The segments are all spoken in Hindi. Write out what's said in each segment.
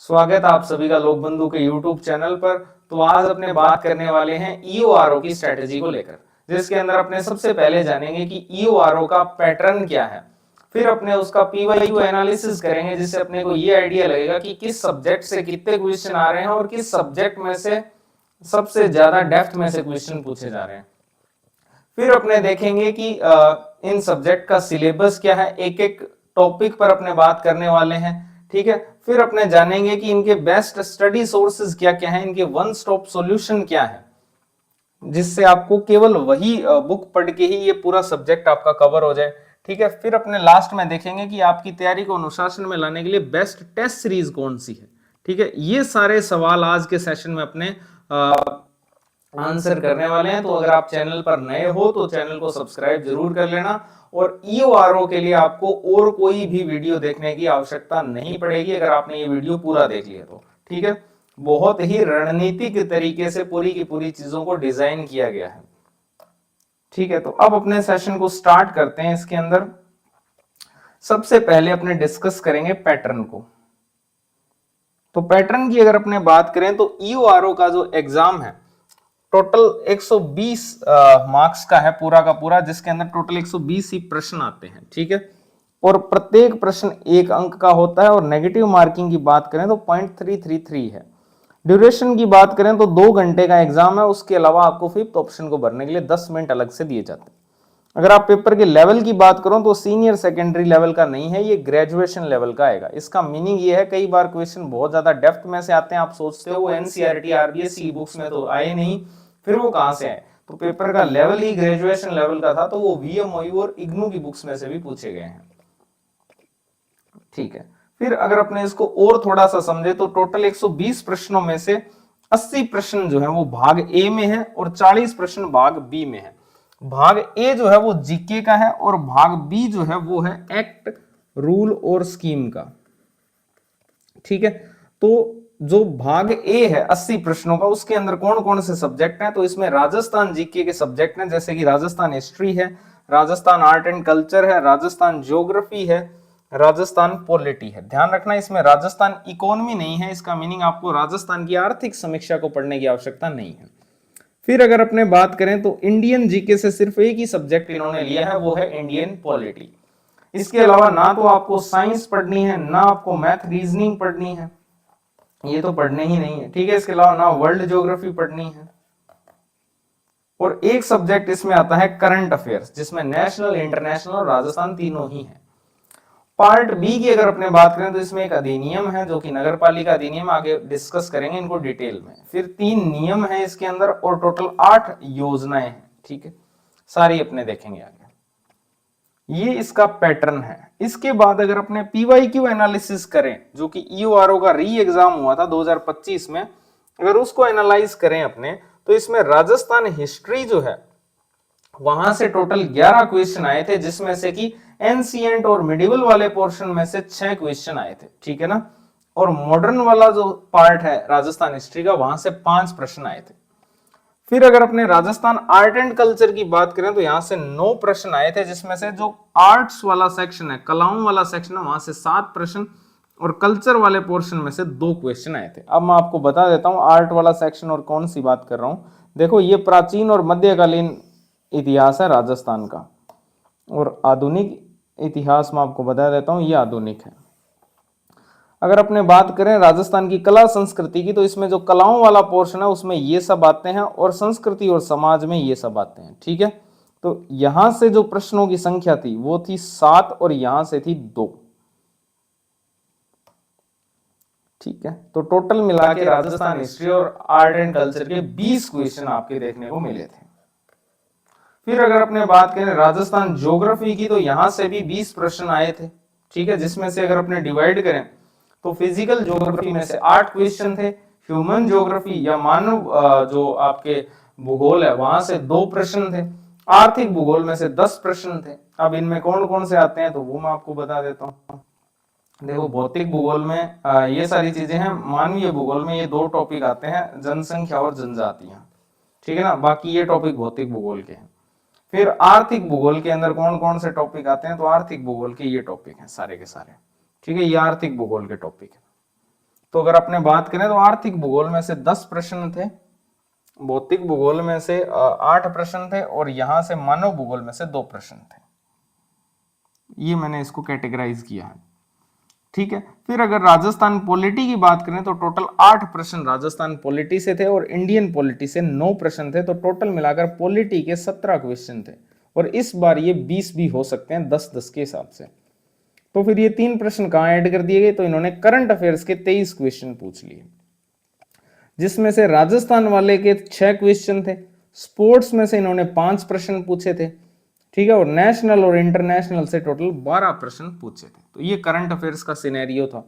स्वागत आप सभी का लोक बंधु के YouTube चैनल पर। तो आज अपने बात करने वाले हैं EORO की स्ट्रेटेजी को लेकर, जिसके अंदर अपने सबसे पहले जानेंगे कि EORO का पैटर्न क्या है। फिर अपने उसका PYQ एनालिसिस करेंगे, जिससे अपने को ये आइडिया लगेगा कि किस सब्जेक्ट से कितने क्वेश्चन आ रहे हैं और किस सब्जेक्ट में से सबसे ज्यादा डेप्थ में से क्वेश्चन पूछे जा रहे हैं। फिर अपने देखेंगे कि इन सब्जेक्ट का सिलेबस क्या है, एक एक टॉपिक पर अपने बात करने वाले हैं। ठीक है, फिर अपने जानेंगे कि इनके बेस्ट स्टडी सोर्सेज क्या क्या है, इनके वन स्टॉप सॉल्यूशन क्या है, जिससे आपको केवल वही बुक पढ़ के ही ये पूरा सब्जेक्ट आपका कवर हो जाए। ठीक है, फिर अपने लास्ट में देखेंगे कि आपकी तैयारी को अनुशासन में लाने के लिए बेस्ट टेस्ट सीरीज कौन सी है। ठीक है, ये सारे सवाल आज के सेशन में अपने आंसर करने वाले हैं। तो अगर आप चैनल पर नए हो तो चैनल को सब्सक्राइब जरूर कर लेना, और EORO के लिए आपको और कोई भी वीडियो देखने की आवश्यकता नहीं पड़ेगी अगर आपने ये वीडियो पूरा देख लिया तो। ठीक है, बहुत ही रणनीतिक तरीके से पूरी की पूरी चीजों को डिजाइन किया गया है। ठीक है, तो अब अपने सेशन को स्टार्ट करते हैं। इसके अंदर सबसे पहले अपने डिस्कस करेंगे पैटर्न को। तो पैटर्न की अगर अपने बात करें तो EORO का जो एग्जाम है टोटल 120 मार्क्स का है पूरा का पूरा, जिसके अंदर टोटल 120 ही प्रश्न आते हैं। ठीक है, और प्रत्येक प्रश्न 1 अंक का होता है, और नेगेटिव मार्किंग की बात करें तो 0.333 है। ड्यूरेशन की बात करें तो 2 घंटे का एग्जाम है। उसके अलावा आपको फिफ्थ ऑप्शन को भरने के लिए 10 मिनट अलग से दिए जाते हैं। अगर आप पेपर के लेवल की बात करो तो सीनियर सेकेंडरी लेवल का नहीं है, ये ग्रेजुएशन लेवल का आएगा। इसका मीनिंग ये है, कई बार क्वेश्चन बहुत ज्यादा डेप्थ में से आते हैं, आप सोचते हो वो NCERT RBSC की बुक्स में तो आए नहीं, फिर वो कहां से आए। तो पेपर का लेवल ही ग्रेजुएशन लेवल का था, तो वो VMOU और IGNOU की बुक्स में से भी पूछे गए हैं। ठीक है, फिर अगर अपने इसको और थोड़ा सा समझे तो टोटल 120 प्रश्नों में से 80 प्रश्न जो है वो भाग ए में है, और 40 प्रश्न भाग बी में है। भाग ए जो है वो जीके का है, और भाग बी जो है वो है एक्ट, रूल और स्कीम का। ठीक है, तो जो भाग ए है 80 प्रश्नों का, उसके अंदर कौन कौन से सब्जेक्ट हैं, तो इसमें राजस्थान जीके के सब्जेक्ट हैं, जैसे कि राजस्थान हिस्ट्री है, राजस्थान आर्ट एंड कल्चर है, राजस्थान ज्योग्राफी है, राजस्थान पॉलिटी है। ध्यान रखना, इसमें राजस्थान इकोनॉमी नहीं है, इसका मीनिंग आपको राजस्थान की आर्थिक समीक्षा को पढ़ने की आवश्यकता नहीं है। फिर अगर अपने बात करें तो इंडियन जीके से सिर्फ एक ही सब्जेक्ट इन्होंने लिया है, वो है इंडियन पॉलिटी। इसके अलावा ना तो आपको साइंस पढ़नी है, ना आपको मैथ रीजनिंग पढ़नी है, ये तो पढ़ने ही नहीं है। ठीक है, इसके अलावा ना वर्ल्ड ज्योग्राफी पढ़नी है, और एक सब्जेक्ट इसमें आता है करंट अफेयर्स, जिसमें नेशनल, इंटरनेशनल और राजस्थान तीनों ही है। पार्ट बी की अगर अपने बात करें तो इसमें एक अधिनियम है, जो कि नगर पालिका अधिनियम, आगे डिस्कस करेंगे इनको डिटेल में। फिर 3 नियम है इसके अंदर, और टोटल 8 योजनाएं हैं। ठीक है, सारी अपने देखेंगे आगे। ये इसका पैटर्न है। इसके बाद अगर अपने PYQ एनालिसिस करें, जो कि EORO का री एग्जाम हुआ था 2025 में, अगर उसको एनालाइज करें अपने, तो इसमें राजस्थान हिस्ट्री जो है वहां से टोटल 11 क्वेश्चन आए थे, जिसमें से कि एंशिएंट और मिडिवल वाले पोर्शन में से 6 क्वेश्चन आए थे। ठीक है ना, और मॉडर्न वाला जो पार्ट है राजस्थान हिस्ट्री का, वहां से 5 प्रश्न आए थे। फिर अगर अपने राजस्थान आर्ट एंड कल्चर की बात करें तो यहां से 9 प्रश्न आए थे, जिसमें से जो आर्ट्स वाला सेक्शन है, कलाओं वाला सेक्शन है, वहां से 7 प्रश्न, और कल्चर वाले पोर्शन में से 2 क्वेश्चन आए थे। अब मैं आपको बता देता हूं आर्ट वाला सेक्शन और कौन सी बात कर रहा हूं। देखो, ये प्राचीन और मध्यकालीन इतिहास है राजस्थान का, और आधुनिक इतिहास में आपको बता देता हूं ये आधुनिक है। अगर अपने बात करें राजस्थान की कला संस्कृति की, तो इसमें जो कलाओं वाला पोर्शन है उसमें ये सब आते हैं, और संस्कृति और समाज में ये सब आते हैं। ठीक है, तो यहां से जो प्रश्नों की संख्या थी वो थी 7, और यहां से थी 2। ठीक है, तो टोटल मिला के राजस्थान हिस्ट्री और आर्ट एंड कल्चर के 20 क्वेश्चन आपके देखने को मिले थे। फिर अगर अपने बात करें राजस्थान ज्योग्राफी की, तो यहां से भी 20 प्रश्न आए थे। ठीक है, जिसमें से अगर अपने डिवाइड करें तो फिजिकल ज्योग्राफी में से 8 क्वेश्चन थे, ह्यूमन ज्योग्राफी या मानव जो आपके भूगोल है वहां से 2 प्रश्न थे, आर्थिक भूगोल में से 10 प्रश्न थे। अब इनमें कौन कौन से आते हैं तो वो मैं आपको बता देता हूँ। देखो, भौतिक भूगोल में ये सारी चीजें हैं। मानवीय भूगोल में ये 2 टॉपिक आते हैं, जनसंख्या और जनजातियां। ठीक है ना, बाकी ये टॉपिक भौतिक भूगोल के हैं। फिर आर्थिक भूगोल के अंदर कौन कौन से टॉपिक आते हैं, तो आर्थिक भूगोल के ये टॉपिक हैं सारे के सारे। ठीक है, ये आर्थिक भूगोल के टॉपिक है। तो अगर अपने बात करें तो आर्थिक भूगोल में से 10 प्रश्न थे, भौतिक भूगोल में से 8 प्रश्न थे और यहां से मानव भूगोल में से 2 प्रश्न थे। ये मैंने इसको कैटेगराइज किया है, ठीक है। फिर अगर राजस्थान पॉलिटी की बात करें तो टोटल 8 प्रश्न राजस्थान पॉलिटी से थे और इंडियन पॉलिटी से 9 प्रश्न थे, तो टोटल मिलाकर पॉलिटी के 17 क्वेश्चन थे और इस बार ये 20 भी हो सकते हैं 10-10 के हिसाब से। तो फिर ये 3 प्रश्न कहां ऐड कर दिए गए, तो इन्होंने करंट अफेयर्स के 23 क्वेश्चन पूछ लिए, जिसमें से राजस्थान वाले के 6 क्वेश्चन थे, स्पोर्ट्स में से इन्होंने 5 प्रश्न पूछे थे, ठीक है, और नेशनल और इंटरनेशनल से टोटल 12 प्रश्न पूछे थे। तो ये करंट अफेयर्स का सिनेरियो था।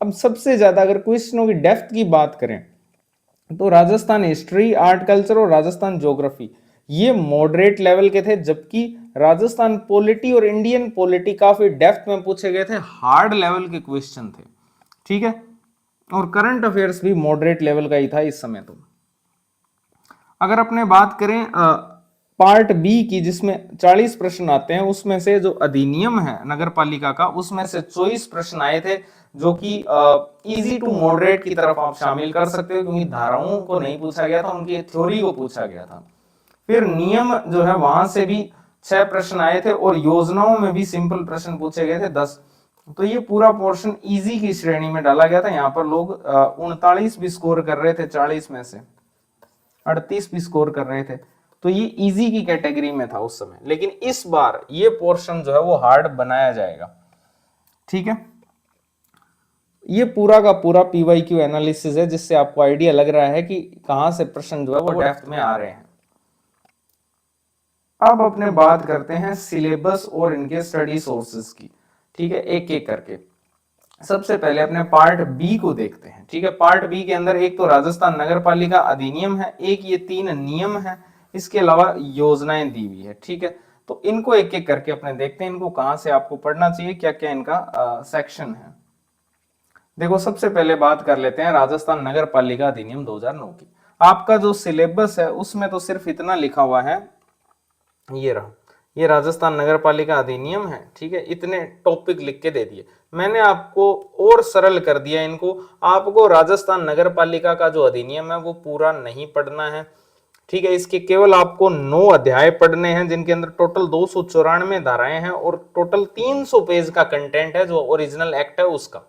अब सबसे ज्यादा अगर क्वेश्चनों की डेप्थ की बात करें तो राजस्थान हिस्ट्री, आर्ट कल्चर और राजस्थान ज्योग्राफी ये मॉडरेट लेवल के थे, जबकि राजस्थान पॉलिटी और इंडियन पॉलिटी काफी डेप्थ में पूछे गए थे, हार्ड लेवल के क्वेश्चन थे, ठीक है। और करंट अफेयर्स भी मॉडरेट लेवल का ही था इस समय। तो अगर अपने बात करें पार्ट बी की, जिसमें 40 प्रश्न आते हैं, उसमें से जो अधिनियम है नगर पालिका का, उसमें से 24 प्रश्न आए थे, जो कि इजी टू मॉडरेट की तरफ आप शामिल कर सकते हो, क्योंकि धाराओं को नहीं पूछा गया था, उनकी थ्योरी को पूछा गया था। फिर नियम जो है वहां से भी 6 प्रश्न आए थे और योजनाओं में भी सिंपल प्रश्न पूछे गए थे 10। तो ये पूरा पोर्शन इजी की श्रेणी में डाला गया था। यहाँ पर लोग 39 भी स्कोर कर रहे थे, 40 में से 38 भी स्कोर कर रहे थे, तो ये इजी की कैटेगरी में था उस समय। लेकिन इस बार ये पोर्शन जो है वो हार्ड बनाया जाएगा, ठीक है। ये पूरा का पूरा पीवाईक्यू एनालिसिस है, जिससे आपको आइडिया लग रहा है कि कहां से प्रश्न जो है वो डेप्थ में आ रहे हैं। अब अपने बात करते हैं सिलेबस और इनके स्टडी सोर्सेज की, ठीक है, एक एक करके। सबसे पहले अपने पार्ट बी को देखते हैं, ठीक है। पार्ट बी के अंदर एक तो राजस्थान नगर पालिका अधिनियम है, एक ये 3 नियम है, इसके अलावा योजनाएं दी हुई है, ठीक है। तो इनको एक एक करके अपने देखते हैं, इनको कहां से आपको पढ़ना चाहिए, क्या क्या इनका सेक्शन है। देखो, सबसे पहले बात कर लेते हैं राजस्थान नगर पालिका अधिनियम 2009 की। आपका जो सिलेबस है उसमें तो सिर्फ इतना लिखा हुआ है, ये रहा, ये राजस्थान नगर पालिका अधिनियम है, ठीक है। इतने टॉपिक लिख के दे दिए। मैंने आपको और सरल कर दिया इनको, आपको राजस्थान नगर पालिका का जो अधिनियम है वो पूरा नहीं पढ़ना है, ठीक है। इसके केवल आपको 9 अध्याय पढ़ने हैं, जिनके अंदर टोटल 294 धाराएं हैं और टोटल 300 पेज का कंटेंट है, जो ओरिजिनल एक्ट है उसका।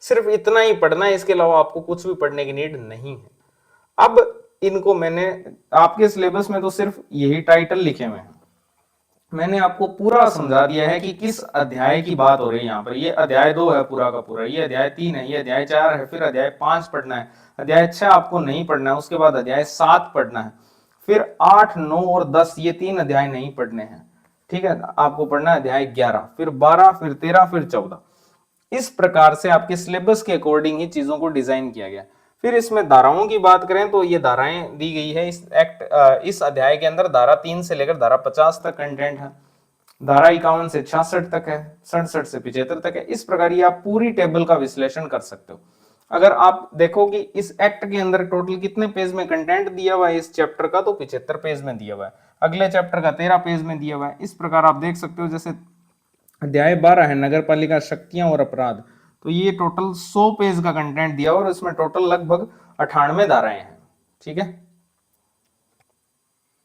सिर्फ इतना ही पढ़ना है, इसके अलावा आपको कुछ भी पढ़ने की नीड नहीं है। अब इनको मैंने आपके सिलेबस में तो सिर्फ यही टाइटल लिखे हुए हैं, मैंने आपको पूरा समझा दिया है कि किस अध्याय की बात हो रही है। यहाँ पर ये अध्याय 2 है पूरा का पूरा, ये अध्याय 3 है, ये अध्याय 4 है, फिर अध्याय 5 पढ़ना है, अध्याय 6 आपको नहीं पढ़ना है, उसके बाद अध्याय 7 पढ़ना है, फिर 8, 9 और 10 ये 3 अध्याय नहीं पढ़ने हैं, ठीक है। आपको पढ़ना है अध्याय 11, फिर 12, फिर 13, फिर 14। इस प्रकार से आपके सिलेबस के अकॉर्डिंग ही चीजों को डिजाइन किया गया। फिर इसमें धाराओं की बात करें तो ये धाराएं दी गई है इस एक्ट, इस अध्याय के अंदर धारा 3 से लेकर धारा 50 तक कंटेंट है, धारा 51 से 66 तक है, 67 से 75 तक है। इस प्रकार ये आप पूरी टेबल का विश्लेषण कर सकते हो। अगर आप देखो कि इस एक्ट के अंदर टोटल कितने पेज में कंटेंट दिया हुआ है इस चैप्टर का, तो 75 पेज में दिया हुआ है, अगले चैप्टर का 13 पेज में दिया हुआ है। इस प्रकार आप देख सकते हो। जैसे अध्याय 12 है नगर पालिका शक्तियां और अपराध, तो ये टोटल 100 पेज का कंटेंट दिया और इसमें टोटल लगभग 98 धाराएं हैं, ठीक है।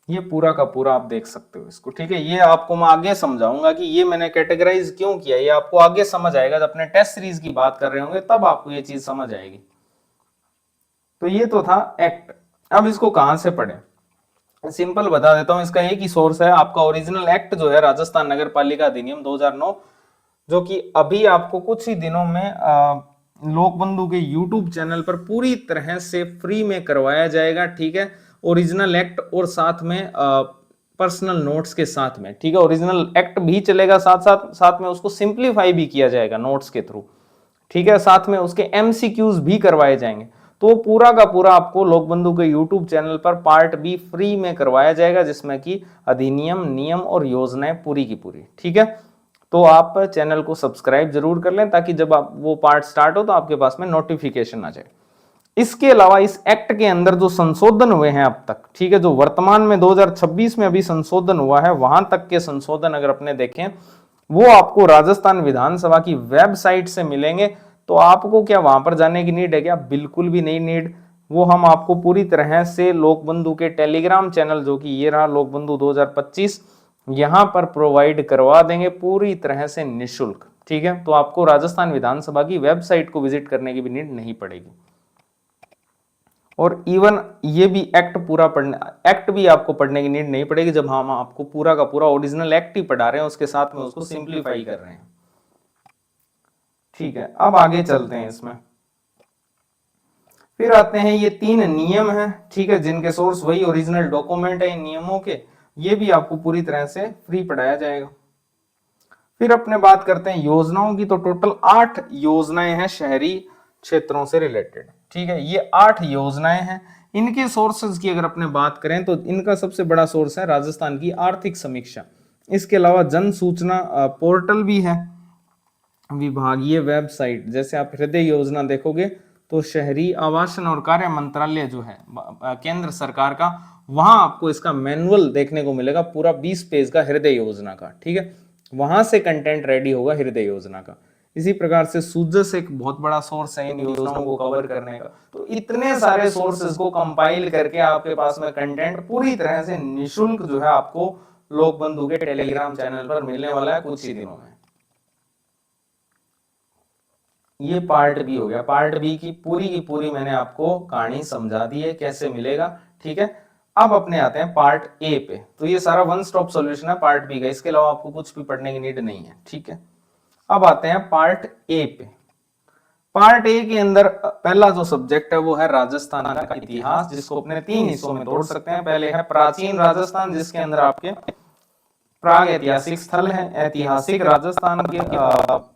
ये पूरा का पूरा आप देख सकते हो इसको, ठीक है। ये आपको मैं आगे समझाऊंगा कि ये मैंने कैटेगराइज क्यों किया, ये आपको आगे समझ आएगा जब अपने टेस्ट सीरीज की बात कर रहे होंगे, तब आपको ये चीज समझ आएगी। तो ये तो था एक्ट। अब इसको कहां से पढ़े, सिंपल बता देता हूं। इसका एक ही सोर्स है, आपका ओरिजिनल एक्ट जो है राजस्थान नगर पालिका अधिनियम 2009, जो कि अभी आपको कुछ ही दिनों में लोकबंधु के यूट्यूब चैनल पर पूरी तरह से फ्री में करवाया जाएगा, ठीक है। ओरिजिनल एक्ट और साथ में पर्सनल नोट्स के साथ में, ठीक है। ओरिजिनल एक्ट भी चलेगा, साथ में उसको सिंप्लीफाई भी किया जाएगा नोट्स के थ्रू, ठीक है। साथ में उसके एमसीक्यूज भी करवाए जाएंगे। तो पूरा का पूरा आपको लोकबंधु के यूट्यूब चैनल पर पार्ट बी फ्री में करवाया जाएगा, जिसमें कि अधिनियम, नियम और योजनाएं पूरी की पूरी, ठीक है। तो आप चैनल को सब्सक्राइब जरूर कर लें, ताकि जब आप वो पार्ट स्टार्ट हो तो आपके पास में नोटिफिकेशन आ जाए। इसके अलावा इस एक्ट के अंदर जो संशोधन हुए हैं अब तक, ठीक है, जो वर्तमान में 2026 में अभी संशोधन हुआ है, वहां तक के संशोधन अगर अपने देखें, वो आपको राजस्थान विधानसभा की वेबसाइट से मिलेंगे। तो आपको क्या वहां पर जाने की नीड है क्या? बिल्कुल भी नहीं नीड। वो हम आपको पूरी तरह से लोक बंधु के टेलीग्राम चैनल, जो कि ये रहा लोक बंधु 2025, यहां पर प्रोवाइड करवा देंगे पूरी तरह से निःशुल्क। ठीक है, तो आपको राजस्थान विधानसभा की वेबसाइट को विजिट करने की भी नीड नहीं पड़ेगी। और इवन ये भी एक्ट पूरा पढ़ने, एक्ट भी आपको पढ़ने की नीड नहीं पड़ेगी, जब हम आपको पूरा का पूरा ओरिजिनल एक्ट ही पढ़ा रहे हैं, उसके साथ में उसको सिंप्लीफाई कर रहे हैं। ठीक है, अब आगे चलते हैं इसमें। फिर आते हैं ये 3 नियम हैं, ठीक है, जिनके सोर्स वही ओरिजिनल डॉक्यूमेंट है इन नियमों के, ये भी आपको पूरी तरह से फ्री पढ़ाया जाएगा। फिर अपने बात करते हैं योजनाओं की, तो टोटल 8 योजनाएं हैं शहरी क्षेत्रों से रिलेटेड। ठीक है, ये 8 योजनाएं हैं। इनके सोर्सेज की अगर अपने बात करें तो इनका सबसे बड़ा सोर्स है राजस्थान की आर्थिक समीक्षा। इसके अलावा जन सूचना पोर्टल भी है, विभागीय वेबसाइट, जैसे आप हृदय योजना देखोगे तो शहरी आवासन और कार्य मंत्रालय जो है केंद्र सरकार का, वहां आपको इसका मैनुअल देखने को मिलेगा, पूरा 20 पेज का हृदय योजना का। ठीक है, वहां से कंटेंट रेडी होगा हृदय योजना का। इसी प्रकार से सूजस एक बहुत बड़ा सोर्स है इन योजनाओं को कवर करने का। तो इतने सारे सोर्सेज को कंपाइल करके आपके पास में कंटेंट पूरी तरह से निःशुल्क जो है आपको लोक बंधु के टेलीग्राम चैनल पर मिलने वाला है कुछ ही दिनों में। ये पार्ट बी हो गया। पार्ट बी की पूरी मैंने आपको कहानी समझा दी है कैसे मिलेगा। ठीक है, अब अपने आते हैं पार्ट ए पे। तो ये सारा वन स्टॉप सॉल्यूशन है पार्ट बी का, इसके अलावा आपको कुछ भी पढ़ने की नीड नहीं है। ठीक है, अब आते हैं पार्ट ए पे। पार्ट ए के अंदर पहला जो सब्जेक्ट है वो है राजस्थान का इतिहास, जिसको अपने 3 हिस्सों में तोड़ सकते हैं। पहले है प्राचीन राजस्थान, जिसके अंदर आपके प्राग ऐतिहासिक स्थल है, ऐतिहासिक राजस्थान के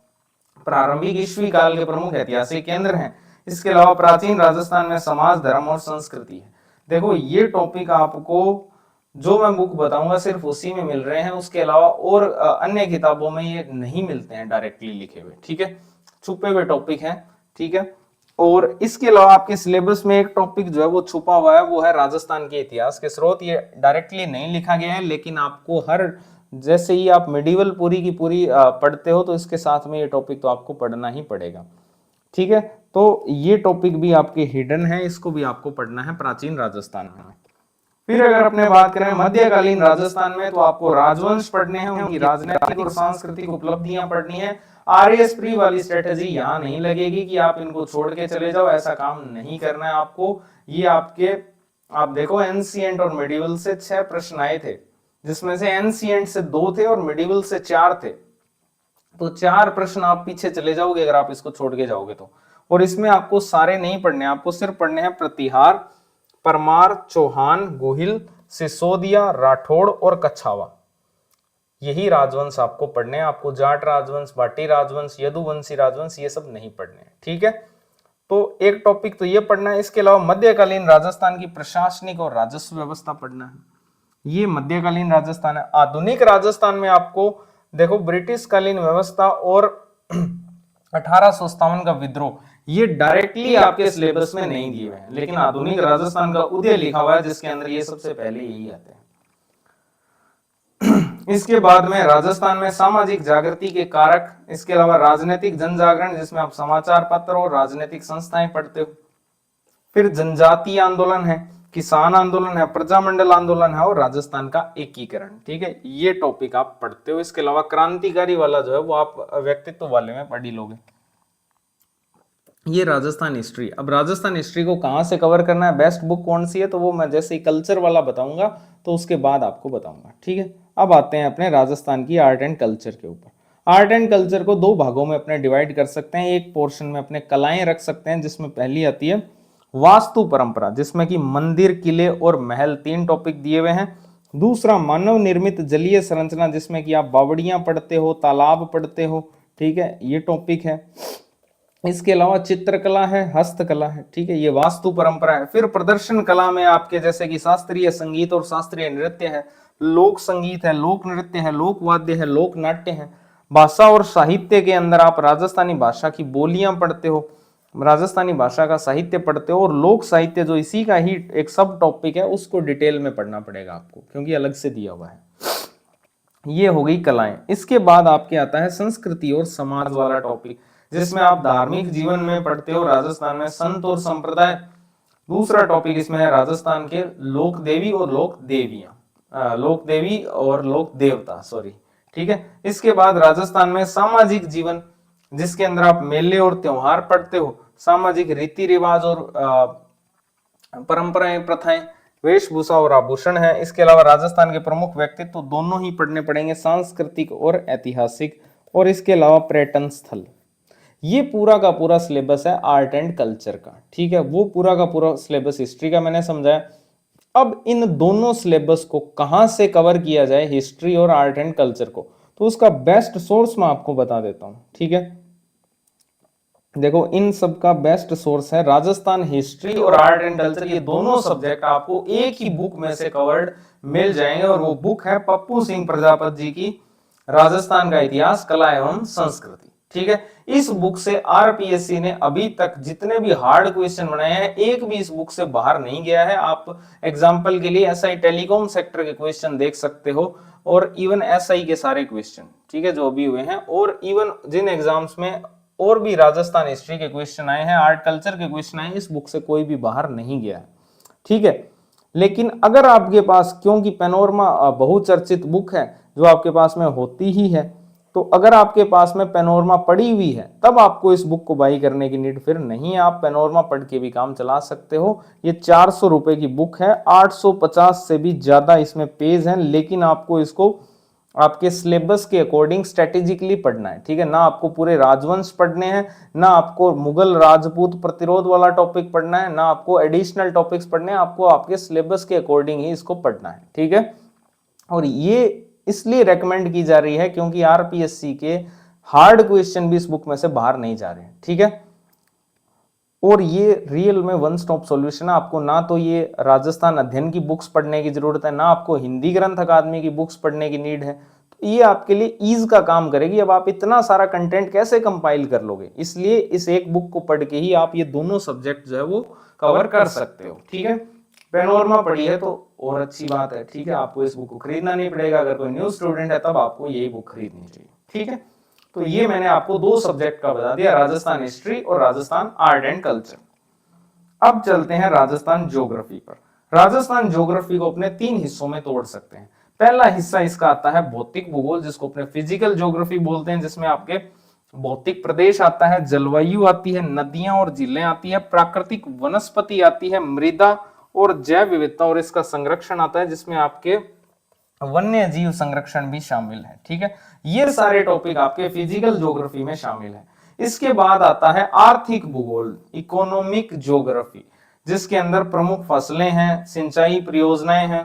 प्रारंभिक ईस्वी काल के प्रमुख ऐतिहासिक केंद्र हैं। इसके अलावा प्राचीन राजस्थान में समाज, धर्म और संस्कृति है। देखो ये टॉपिक आपको जो मैं बुक बताऊंगा सिर्फ उसी में मिल रहे हैं, उसके अलावा और अन्य किताबों में ये नहीं मिलते हैं डायरेक्टली लिखे हुए। ठीक है, छुपे हुए टॉपिक है। ठीक है, और इसके अलावा आपके सिलेबस में एक टॉपिक जो है वो छुपा हुआ है, वो है राजस्थान के इतिहास के स्रोत। ये डायरेक्टली नहीं लिखा गया है, लेकिन आपको हर जैसे ही आप मेडिवल पूरी की पूरी पढ़ते हो तो इसके साथ में ये टॉपिक तो आपको पढ़ना ही पड़ेगा। ठीक है, तो ये टॉपिक भी आपके हिडन है, इसको भी आपको पढ़ना है प्राचीन राजस्थान में। फिर अगर अपने बात करें मध्यकालीन राजस्थान में, तो आपको राजवंश पढ़ने हैं, उनकी राजनीतिक और सांस्कृतिक उपलब्धियां पढ़नी है। आरएस प्री वाली स्ट्रेटेजी यहाँ नहीं लगेगी कि आप इनको छोड़ के चले जाओ, ऐसा काम नहीं करना है आपको। ये आपके आप देखो एंशिएंट और मिडिवल से 6 प्रश्न आए थे, जिसमें से एंशिएंट से 2 थे और मिडिवल से 4 थे। तो 4 प्रश्न आप पीछे चले जाओगे अगर आप इसको छोड़ के जाओगे तो। और इसमें आपको सारे नहीं पढ़ने, आपको सिर्फ पढ़ने हैं प्रतिहार, परमार, चौहान, गोहिल, सिसोदिया, राठौड़ और कछावा। यही राजवंश आपको पढ़ने हैं। आपको जाट राजवंश, भाटी राजवंश, यदुवंशी राजवंश ये सब नहीं पढ़ने हैं। ठीक है, तो एक टॉपिक तो ये पढ़ना है। इसके अलावा मध्यकालीन राजस्थान की प्रशासनिक और राजस्व व्यवस्था पढ़ना है। ये मध्यकालीन राजस्थान है। आधुनिक राजस्थान में आपको देखो ब्रिटिश कालीन व्यवस्था और 1857 का विद्रोह, ये डायरेक्टली आपके सिलेबस में नहीं दिए हुए हैं, लेकिन आधुनिक राजस्थान का उदय लिखा हुआ है, जिसके अंदर ये सबसे पहले यही आते हैं। इसके बाद में राजस्थान में सामाजिक जागृति के कारक, इसके अलावा राजनीतिक जन जागरण, जिसमें आप समाचार पत्र और राजनीतिक संस्थाएं पढ़ते हो। फिर जनजातीय आंदोलन है, किसान आंदोलन है, प्रजामंडल आंदोलन है और राजस्थान का एकीकरण। ठीक है, ये टॉपिक आप पढ़ते हो। इसके अलावा क्रांतिकारी वाला जो है वो आप व्यक्तित्व वाले में पढ़ ही लोगे। ये राजस्थान हिस्ट्री। अब राजस्थान हिस्ट्री को कहां से कवर करना है, बेस्ट बुक कौन सी है, तो वो मैं जैसे ही कल्चर वाला बताऊंगा तो उसके बाद आपको बताऊंगा। ठीक है, अब आते हैं अपने राजस्थान की आर्ट एंड कल्चर के ऊपर। आर्ट एंड कल्चर को 2 भागों में अपने डिवाइड कर सकते हैं। एक पोर्शन में अपने कलाएं रख सकते हैं, जिसमें पहली आती है वास्तु परंपरा, जिसमें कि मंदिर, किले और महल 3 टॉपिक दिए हुए हैं। दूसरा मानव निर्मित जलीय संरचना, जिसमें कि आप बावड़ियां पढ़ते हो, तालाब पढ़ते हो। ठीक है, ये टॉपिक है। इसके अलावा चित्रकला है, हस्तकला है। ठीक है, ये वास्तु परंपरा है। फिर प्रदर्शन कला में आपके जैसे कि शास्त्रीय संगीत और शास्त्रीय नृत्य है, लोक संगीत है, लोक नृत्य है, लोक वाद्य है, लोक नाट्य है। भाषा और साहित्य के अंदर आप राजस्थानी भाषा की बोलियां पढ़ते हो, राजस्थानी भाषा का साहित्य पढ़ते हो, और लोक साहित्य जो इसी का ही एक सब टॉपिक है, उसको डिटेल में पढ़ना पड़ेगा आपको, क्योंकि अलग से दिया हुआ है। ये हो गई कलाएं। इसके बाद आपके आता है संस्कृति और समाज वाला टॉपिक, जिसमें आप धार्मिक जीवन में पढ़ते हो राजस्थान में संत और संप्रदाय। दूसरा टॉपिक इसमें है राजस्थान के लोक देवी और लोक देवियां, लोक देवी और लोक देवता, सॉरी, ठीक है। इसके बाद राजस्थान में सामाजिक जीवन, जिसके अंदर आप मेले और त्योहार पढ़ते हो, सामाजिक रीति रिवाज और परंपराएं, प्रथाएं, वेशभूषा और आभूषण है। इसके अलावा राजस्थान के प्रमुख व्यक्तित्व तो दोनों ही पढ़ने पड़ेंगे, सांस्कृतिक और ऐतिहासिक, और इसके अलावा पर्यटन स्थल। ये पूरा का पूरा सिलेबस है आर्ट एंड कल्चर का, ठीक है। वो पूरा का पूरा सिलेबस हिस्ट्री का मैंने समझाया। अब इन दोनों सिलेबस को कहां से कवर किया जाए, हिस्ट्री और आर्ट एंड कल्चर को, तो उसका बेस्ट सोर्स मैं आपको बता देता हूं, ठीक है। देखो, इन सब का बेस्ट सोर्स है राजस्थान हिस्ट्री और आर्ट एंड कल्चर। ये दोनों सब्जेक्ट आपको एक ही बुक में से कवर्ड मिल जाएंगे, और वो बुक है पप्पू सिंह प्रजापत जी की राजस्थान का इतिहास, कला एवं संस्कृति, ठीक है। इस बुक से आरपीएससी ने अभी तक जितने भी हार्ड क्वेश्चन बनाए हैं, एक भी इस बुक से बाहर नहीं गया है। आप एग्जांपल के लिए एसआई टेलीकॉम सेक्टर के क्वेश्चन देख सकते हो, और इवन एसआई के सारे क्वेश्चन, ठीक है, जो भी हुए हैं, और इवन जिन एग्जाम्स में और भी राजस्थान हिस्ट्री के क्वेश्चन आए हैं, आर्ट कल्चर के क्वेश्चन आए हैं, इस बुक से कोई भी बाहर नहीं गया है, ठीक है। लेकिन अगर आपके पास, क्योंकि पैनोरमा बहुचर्चित बुक है जो आपके पास में होती ही है, तो अगर आपके पास में पैनोरमा पड़ी हुई है, तब आपको इस बुक को बाई करने की नीड फिर नहीं है। आप पैनोरमा पढ़ के भी काम चला सकते हो। ये 400 रुपए की बुक है, 850 से भी ज्यादा इसमें पेज हैं, लेकिन आपको इसको आपके सिलेबस के अकॉर्डिंग स्ट्रेटेजिकली पढ़ना है, ठीक है। ना आपको पूरे राजवंश पढ़ने हैं, ना आपको मुगल राजपूत प्रतिरोध वाला टॉपिक पढ़ना है, ना आपको एडिशनल टॉपिक्स पढ़ने हैं, आपको आपके सिलेबस के अकॉर्डिंग ही इसको पढ़ना है, ठीक है। और ये इसलिए रेकमेंड की जा रही है क्योंकि आरपीएससी के हार्ड क्वेश्चन भी इस बुक में से बाहर नहीं जा रहे हैं, ठीक है। और ये रियल में वन स्टॉप सॉल्यूशन है। आपको ना तो ये राजस्थान अध्ययन की बुक्स पढ़ने की जरूरत है, ना आपको हिंदी ग्रंथ अकादमी की बुक्स पढ़ने की नीड है। तो ये आपके लिए ईज का काम करेगी। अब आप इतना सारा कंटेंट कैसे कंपाइल कर लोगे, इसलिए इस एक बुक को पढ़ के ही आप ये दोनों सब्जेक्ट जो है वो कवर कर सकते हो, ठीक है। पैनोरमा पढ़ी है तो और अच्छी बात है, ठीक है। आपको इस बुक को खरीदना नहीं पड़ेगा। अगर कोई न्यू स्टूडेंट है तब आपको यही बुक खरीदनी चाहिए, ठीक है। तो ये मैंने आपको दो सब्जेक्ट का बता दिया, राजस्थान हिस्ट्री और राजस्थान आर्ट एंड कल्चर। अब चलते हैं राजस्थान ज्योग्राफी पर। राजस्थान ज्योग्राफी को अपने 3 हिस्सों में तोड़ सकते हैं। पहला हिस्सा इसका आता है भौतिक भूगोल, जिसको अपने फिजिकल ज्योग्राफी बोलते हैं, जिसमें आपके भौतिक प्रदेश आता है, जलवायु आती है, नदियां और झीलें आती है, प्राकृतिक वनस्पति आती है, मृदा और जैव विविधता और इसका संरक्षण आता है, जिसमें आपके वन्य जीव संरक्षण भी शामिल है, ठीक है। ये सारे टॉपिक आपके फिजिकल ज्योग्राफी में शामिल है। इसके बाद आता है आर्थिक भूगोल, इकोनॉमिक ज्योग्राफी, जिसके अंदर प्रमुख फसलें हैं, सिंचाई परियोजनाएं हैं,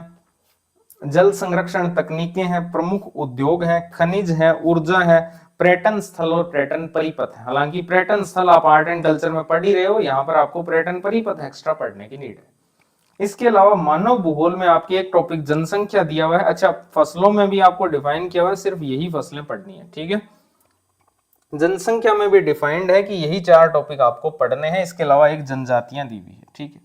जल संरक्षण तकनीकें हैं, प्रमुख उद्योग हैं, खनिज है, ऊर्जा है, पर्यटन स्थल और पर्यटन परिपथ है। हालांकि पर्यटन स्थल आप आर्ट एंड कल्चर में पढ़ ही रहे हो, यहाँ पर आपको पर्यटन परिपथ एक्स्ट्रा पढ़ने की नीड है। इसके अलावा मानव भूगोल में आपकी एक टॉपिक जनसंख्या दिया हुआ है। अच्छा, फसलों में भी आपको डिफाइन किया हुआ है, सिर्फ यही फसलें पढ़नी है, ठीक है। जनसंख्या में भी डिफाइंड है कि यही 4 टॉपिक आपको पढ़ने हैं। इसके अलावा एक जनजातियां दी हुई है, ठीक है।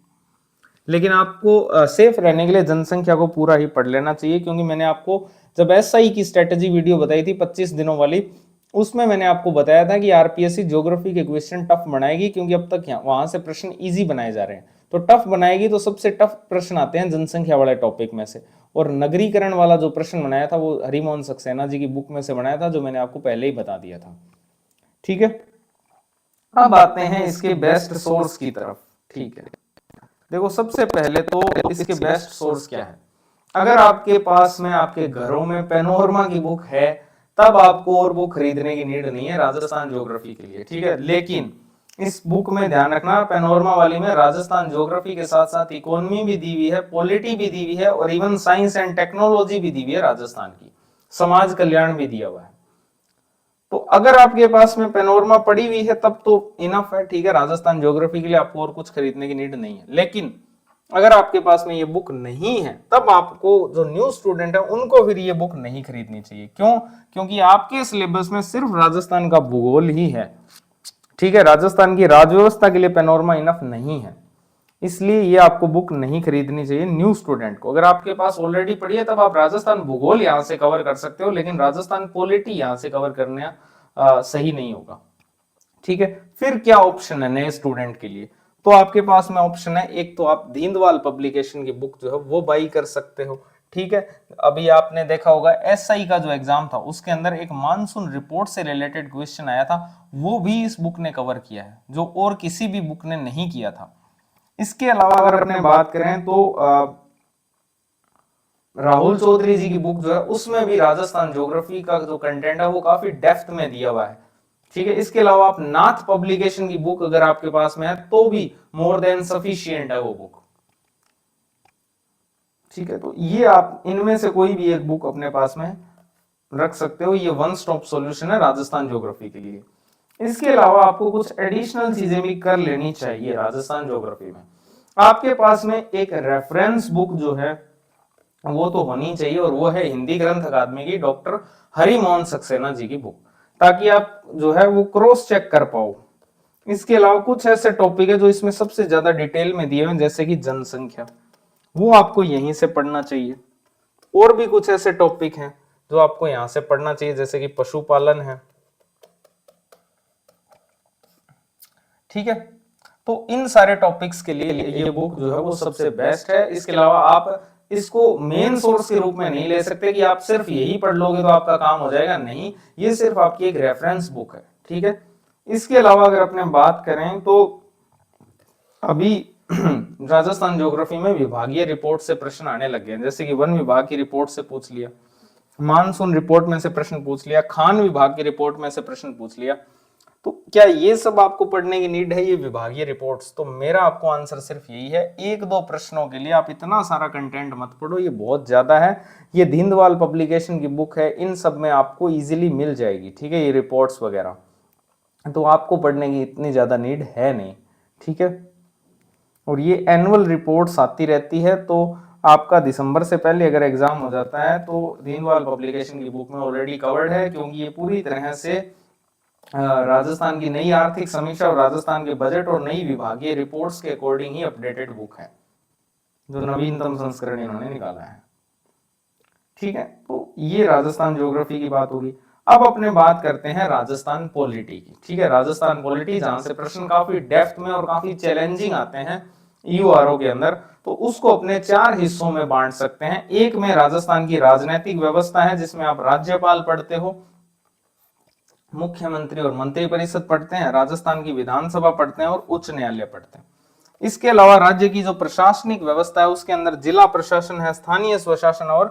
लेकिन आपको सेफ रहने के लिए जनसंख्या को पूरा ही पढ़ लेना चाहिए, क्योंकि मैंने आपको जब एसआई की स्ट्रेटेजी वीडियो बताई थी 25 दिनों वाली, उसमें मैंने आपको बताया था कि आरपीएससी ज्योग्राफी के क्वेश्चन टफ बनाएगी, क्योंकि अब तक वहां से प्रश्न इजी बनाए जा रहे हैं। तो टफ बनाएगी तो सबसे टफ प्रश्न आते हैं जनसंख्या वाले टॉपिक में से। और नगरीकरण वाला जो प्रश्न बनाया था वो हरिमोहन सक्सेना जी की बुक में से बनाया था, जो मैंने आपको पहले ही बता दिया था, ठीक है। अब आते हैं इसके बेस्ट सोर्स की तरफ, ठीक है। देखो, सबसे पहले तो इसके बेस्ट सोर्स क्या है। अगर आपके पास में आपके घरों में पैनोरमा की बुक है, तब आपको और बुक खरीदने की नीड नहीं है राजस्थान ज्योग्राफी के लिए, ठीक है। लेकिन इस बुक में ध्यान रखना, पैनोरमा वाली में राजस्थान ज्योग्राफी के साथ साथ इकोनॉमी भी दी हुई है, पॉलिटी भी दी हुई है, और इवन साइंस एंड टेक्नोलॉजी भी दी हुई है राजस्थान की, समाज कल्याण भी दिया हुआ है। तो अगर आपके पास में पैनोरमा पड़ी हुई है तब तो इनफ है, ठीक है। राजस्थान ज्योग्राफी के लिए आपको और कुछ खरीदने की नीड नहीं है। लेकिन अगर आपके पास में ये बुक नहीं है, तब आपको जो न्यू स्टूडेंट है उनको फिर ये बुक नहीं खरीदनी चाहिए। क्यों? क्योंकि आपके सिलेबस में सिर्फ राजस्थान का भूगोल ही है, ठीक है। राजस्थान की राजव्यवस्था के लिए पैनोरमा इनफ नहीं है, इसलिए ये आपको बुक नहीं खरीदनी चाहिए न्यू स्टूडेंट को। अगर आपके पास ऑलरेडी पड़ी है तब आप राजस्थान भूगोल यहां से कवर कर सकते हो, लेकिन राजस्थान पॉलिटी यहां से कवर करना सही नहीं होगा, ठीक है। फिर क्या ऑप्शन है नए स्टूडेंट के लिए, तो आपके पास में ऑप्शन है, एक तो आप दीनदयाल पब्लिकेशन की बुक जो है वो बाई कर सकते हो, ठीक है। अभी आपने देखा होगा एसआई का जो एग्जाम था उसके अंदर एक मानसून रिपोर्ट से रिलेटेड क्वेश्चन आया था, वो भी इस बुक ने कवर किया है, जो और किसी भी बुक ने नहीं किया था। इसके अलावा अगर अपने बात करें तो राहुल चौधरी जी की बुक जो है उसमें भी राजस्थान ज्योग्राफी का जो कंटेंट है वो काफी डेप्थ में दिया हुआ है, ठीक है। इसके अलावा आप नाथ पब्लिकेशन की बुक अगर आपके पास में है तो भी मोर देन सफिशिएंट है वो बुक, ठीक है। तो ये आप इनमें से कोई भी एक बुक अपने पास में रख सकते हो, ये वन स्टॉप सॉल्यूशन है राजस्थान ज्योग्राफी के लिए। इसके अलावा आपको कुछ एडिशनल चीजें भी कर लेनी चाहिए राजस्थान ज्योग्राफी में। आपके पास में एक रेफरेंस बुक जो है वो तो होनी चाहिए, और वो है हिंदी ग्रंथ अकादमी की डॉक्टर हरिमोहन सक्सेना जी की बुक, ताकि आप जो है वो क्रॉस चेक कर पाओ। इसके अलावा कुछ ऐसे टॉपिक है जो इसमें सबसे ज्यादा डिटेल में दिए हुए, जैसे कि जनसंख्या, वो आपको यहीं से पढ़ना चाहिए। और भी कुछ ऐसे टॉपिक हैं जो आपको यहां से पढ़ना चाहिए, जैसे कि पशुपालन है, ठीक है। तो इन सारे टॉपिक्स के लिए ये बुक जो है वो सबसे बेस्ट है। इसके अलावा आप इसको मेन सोर्स के रूप में नहीं ले सकते कि आप सिर्फ यही पढ़ लोगे तो आपका काम हो जाएगा, नहीं, ये सिर्फ आपकी एक रेफरेंस बुक है, ठीक है। इसके अलावा अगर अपने बात करें तो अभी राजस्थान ज्योग्राफी में विभागीय रिपोर्ट से प्रश्न आने लगे हैं, जैसे कि वन विभाग की रिपोर्ट से पूछ लिया, मानसून रिपोर्ट में से प्रश्न पूछ लिया, खान विभाग की रिपोर्ट में से प्रश्न पूछ लिया। तो क्या ये सब आपको पढ़ने की नीड है, ये विभागीय रिपोर्ट्स? तो मेरा आपको आंसर सिर्फ यही है, एक दो प्रश्नों के लिए आप इतना सारा कंटेंट मत पढ़ो, ये बहुत ज्यादा है। ये दीनदयाल पब्लिकेशन की बुक है, इन सब में आपको इजीली मिल जाएगी, ठीक है, ये रिपोर्ट्स वगैरह, तो आपको पढ़ने की इतनी ज्यादा नीड है नहीं, ठीक है। और ये एनुअल रिपोर्ट्स आती रहती है, तो आपका दिसंबर से पहले अगर एग्जाम हो जाता है तो दीनदयाल पब्लिकेशन की बुक में ऑलरेडी कवर्ड है, क्योंकि ये पूरी तरह से राजस्थान की नई आर्थिक समीक्षा और राजस्थान के बजट और नई विभागीय रिपोर्ट्स के अकॉर्डिंग ही अपडेटेड बुक है, जो नवीनतम संस्करण इन्होंने निकाला है, ठीक है। तो ये राजस्थान ज्योग्राफी की बात होगी। अब अपने बात करते हैं राजस्थान पॉलिटी की, ठीक है। राजस्थान पॉलिटी जहां से प्रश्न काफी डेप्थ में और काफी चैलेंजिंग आते हैं यूआरओ के अंदर, तो उसको अपने चार हिस्सों में बांट सकते हैं। एक में राजस्थान की राजनीतिक व्यवस्था है, जिसमें आप राज्यपाल पढ़ते हो, मुख्यमंत्री और मंत्रिपरिषद पढ़ते हैं, राजस्थान की विधानसभा पढ़ते हैं और उच्च न्यायालय पढ़ते हैं। इसके अलावा राज्य की जो प्रशासनिक व्यवस्था है उसके अंदर जिला प्रशासन है, स्थानीय स्वशासन और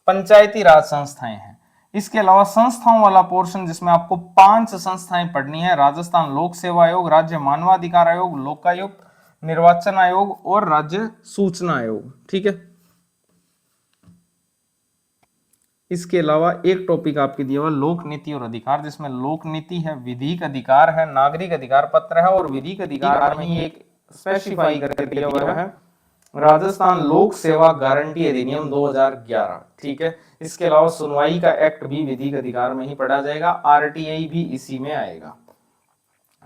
पंचायती राज संस्थाएं हैं। इसके अलावा संस्थाओं वाला पोर्शन, जिसमें आपको 5 संस्थाएं पढ़नी है, राजस्थान लोक सेवा आयोग, राज्य मानवाधिकार आयोग, लोकायुक्त, निर्वाचन आयोग और राज्य सूचना आयोग, ठीक है। इसके अलावा एक टॉपिक आपके दिया हुआ लोक नीति और अधिकार, जिसमें लोक नीति है, विधिक अधिकार है, नागरिक अधिकार पत्र है, और विधिक अधिकार में ही एक स्पेसिफाई करके दिया हुआ है राजस्थान लोक सेवा गारंटी अधिनियम 2011, ठीक है। इसके अलावा सुनवाई का एक्ट भी विधिक अधिकार में ही पढ़ा जाएगा, आरटीआई भी इसी में आएगा,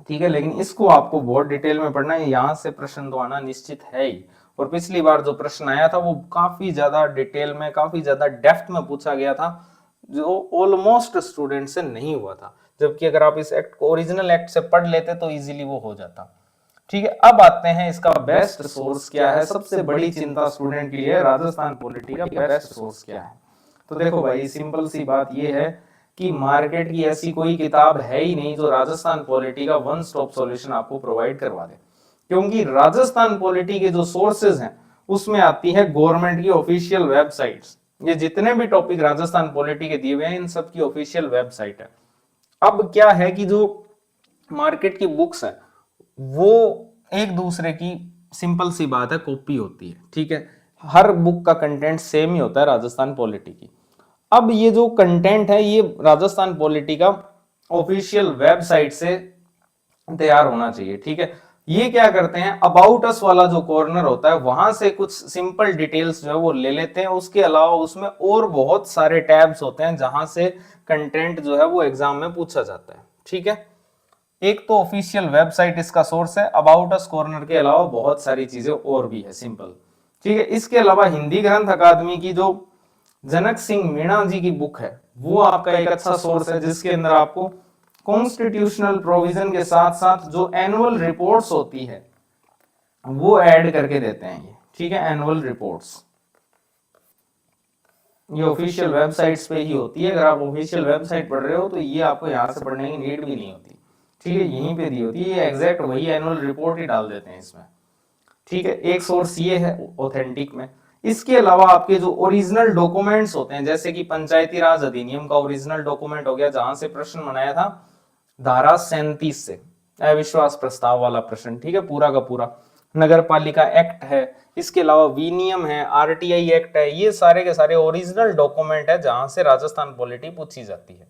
ठीक है। लेकिन इसको आपको बहुत डिटेल में पढ़ना है, यहां से प्रश्न तो आना निश्चित है ही। और पिछली बार जो प्रश्न आया था वो काफी ज्यादा डिटेल में, काफी ज्यादा डेप्थ में पूछा गया था, जो ऑलमोस्ट स्टूडेंट से नहीं हुआ था, जबकि अगर आप इस एक्ट को ओरिजिनल एक्ट से पढ़ लेते तो इजीली वो हो जाता, ठीक है। अब आते हैं इसका बेस्ट सोर्स क्या है। सबसे बड़ी चिंता स्टूडेंट के लिए राजस्थान पॉलिटी का बेस्ट सोर्स क्या है। तो देखो भाई, सिंपल सी बात ये है कि मार्केट की ऐसी कोई किताब है ही नहीं जो राजस्थान पॉलिटी का वन स्टॉप सॉल्यूशन आपको प्रोवाइड करवा दे, क्योंकि राजस्थान पॉलिटी के जो सोर्सेज हैं उसमें आती है गवर्नमेंट की ऑफिशियल वेबसाइट्स। ये जितने भी टॉपिक राजस्थान पॉलिटी के दिए हुए हैं इन सब की ऑफिशियल वेबसाइट है। अब क्या है कि जो मार्केट की बुक्स है वो एक दूसरे की, सिंपल सी बात है, कॉपी होती है, ठीक है। हर बुक का कंटेंट सेम ही होता है राजस्थान पॉलिटी की। अब ये जो कंटेंट है ये राजस्थान पॉलिटी का ऑफिशियल वेबसाइट से तैयार होना चाहिए, ठीक है। ये क्या करते हैं, अबाउट अस वाला जो कॉर्नर होता है वहां से कुछ सिंपल डिटेल्स जो है वो ले लेते हैं, उसके अलावा उसमें और बहुत सारे टैब्स होते हैं जहां से कंटेंट जो है वो एग्जाम में पूछा जाता है, ठीक है। एक तो ऑफिशियल वेबसाइट इसका सोर्स है, अबाउट अस कॉर्नर के अलावा बहुत सारी चीजें और भी है, सिंपल, ठीक है। इसके अलावा हिंदी ग्रंथ अकादमी की जो जनक सिंह मीणा जी की बुक है वो आपका एक अच्छा सोर्स है, जिसके अंदर आपको कॉन्स्टिट्यूशनल प्रोविजन के साथ साथ जो एनुअल रिपोर्ट्स होती है वो ऐड करके देते हैं ये, ठीक है। एनुअल रिपोर्ट्स ये ऑफिशियल वेबसाइट्स पे ही होती है। अगर आप ऑफिशियल वेबसाइट पढ़ रहे हो तो ये आपको यहाँ से पढ़ने की नीड भी नहीं होती, ठीक है, यहीं पे दी होती है। ये एग्जैक्ट वही एनुअल रिपोर्ट ही डाल देते हैं इसमें, ठीक है। एक सोर्स ये है ऑथेंटिक में। इसके अलावा आपके जो ओरिजिनल डॉक्यूमेंट्स होते हैं, जैसे कि पंचायती राज अधिनियम का ओरिजिनल डॉक्यूमेंट हो गया, जहां से प्रश्न बनाया था धारा 37 से, अविश्वास प्रस्ताव वाला प्रश्न, ठीक है, पूरा का पूरा। नगर पालिका एक्ट है, इसके अलावा विनियम है, आरटीआई एक्ट है, ये सारे के सारे ओरिजिनल डॉक्यूमेंट है जहां से राजस्थान पॉलिटी पूछी जाती है।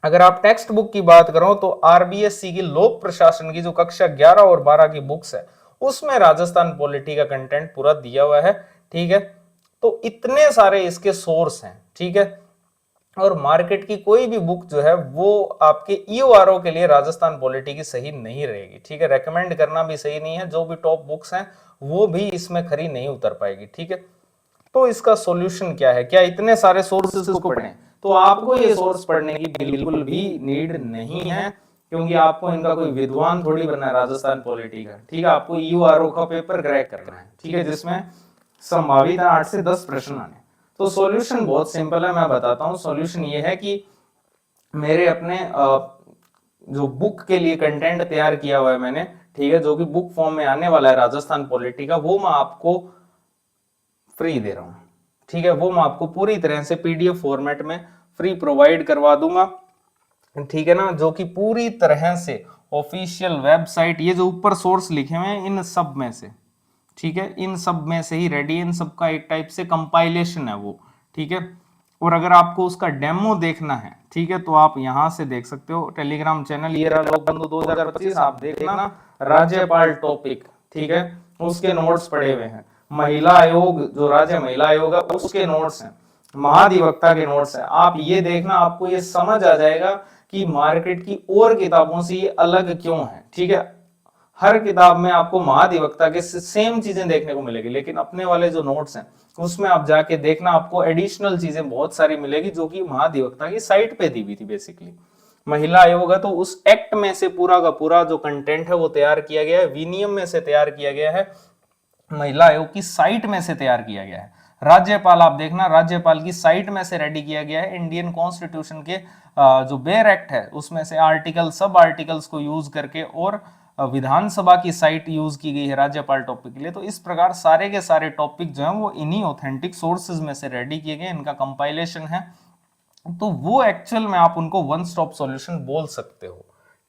अगर आप टेक्स्ट बुक की बात करो तो आरबीएससी की लोक प्रशासन की जो कक्षा 11 और 12 की बुक्स है उसमें राजस्थान पॉलिटी का कंटेंट पूरा दिया हुआ है, ठीक है। तो इतने सारे इसके सोर्स हैं, ठीक है। और मार्केट की कोई भी बुक जो है वो आपके ईओआरओ के लिए राजस्थान पॉलिटी की सही नहीं रहेगी, ठीक है। रेकमेंड करना भी सही नहीं है, जो भी टॉप बुक्स हैं वो भी इसमें खरी नहीं उतर पाएगी, ठीक है। तो इसका सॉल्यूशन क्या है? क्या इतने सारे सोर्सेस को पढ़ें? तो आपको ये सोर्स पढ़ने की बिल्कुल भी नीड नहीं है, क्योंकि आपको इनका कोई विद्वान थोड़ी बनना है राजस्थान पॉलिटी का, ठीक है। आपको ईओआरओ का पेपर क्रैक करना है, ठीक है, जिसमें संभावित 8 से 10 प्रश्न आने। तो सॉल्यूशन बहुत सिंपल है, मैं बताता हूँ। सॉल्यूशन ये है कि मेरे अपने जो बुक के लिए कंटेंट तैयार किया हुआ है मैंने, ठीक है, जो कि बुक फॉर्म में आने वाला है राजस्थान पॉलिटी का, वो मैं आपको फ्री दे रहा हूं, ठीक है। वो मैं आपको पूरी तरह से पीडीएफ फॉर्मेट में फ्री प्रोवाइड करवा दूंगा, ठीक है ना, जो कि पूरी तरह से ऑफिशियल वेबसाइट, ये जो ऊपर सोर्स लिखे हुए हैं इन सब में से, ठीक है, इन सब में से ही रेडी, इन सब का एक टाइप से कंपाइलेशन है वो, ठीक है। और अगर आपको उसका डेमो देखना है, ठीक है, तो आप यहां से देख सकते हो टेलीग्राम चैनल, ये रहा लोक बंधु 2025, आप देखना राज्यपाल टॉपिक, ठीक है, उसके नोट्स पड़े हुए हैं। महिला आयोग, जो राज्य महिला आयोग है उसके नोट्स हैं, महाधिवक्ता के नोट्स हैं। आप ये देखना, आपको ये समझ आ जाएगा कि मार्केट की और किताबों से ये अलग क्यों है, ठीक है। हर किताब में आपको महाधिवक्ता के सेम चीजें देखने को मिलेगी, लेकिन अपने वाले जो नोट्स हैं उसमें आप जाके देखना, आपको एडिशनल चीजें बहुत सारी मिलेगी जो कि महाधिवक्ता की साइट पे दी हुई थी। बेसिकली महिला आयोग है तो उस एक्ट में से पूरा का पूरा जो कंटेंट है वो तैयार किया गया है, विनियम में से तैयार किया गया है, महिला आयोग की साइट में से तैयार किया गया है। राज्यपाल आप देखना, राज्यपाल की साइट में से रेडी किया गया है। इंडियन कॉन्स्टिट्यूशन के जो बेयर एक्ट है उसमें से आर्टिकल, सब आर्टिकल्स को यूज करके, और विधानसभा की साइट यूज की गई है राज्यपाल टॉपिक के लिए। तो इस प्रकार सारे के सारे टॉपिक जो हैं वो इन्हीं ऑथेंटिक सोर्सेज में से रेडी किए गए, इनका कंपाइलेशन है। तो वो एक्चुअल में आप उनको वन स्टॉप सॉल्यूशन बोल सकते हो,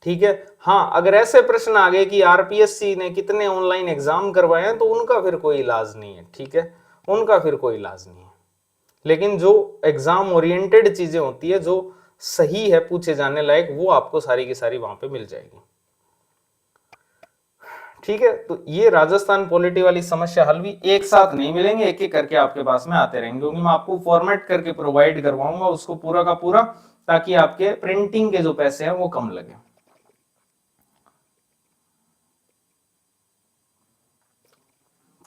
ठीक है। हाँ, अगर ऐसे प्रश्न आ गए कि आरपीएससी ने कितने ऑनलाइन एग्जाम करवाए हैं, तो उनका फिर कोई इलाज नहीं है, ठीक है, उनका फिर कोई इलाज नहीं है। लेकिन जो एग्जाम ओरिएंटेड चीजें होती है, जो सही है पूछे जाने लायक, वो आपको सारी की सारी वहां पे मिल जाएगी, ठीक है। तो ये राजस्थान पॉलिटी वाली समस्या हल भी एक साथ नहीं मिलेंगे, एक एक करके आपके पास में आते रहेंगे, क्योंकि मैं आपको फॉर्मेट करके प्रोवाइड करवाऊंगा उसको पूरा का पूरा, ताकि आपके प्रिंटिंग के जो पैसे हैं वो कम लगे।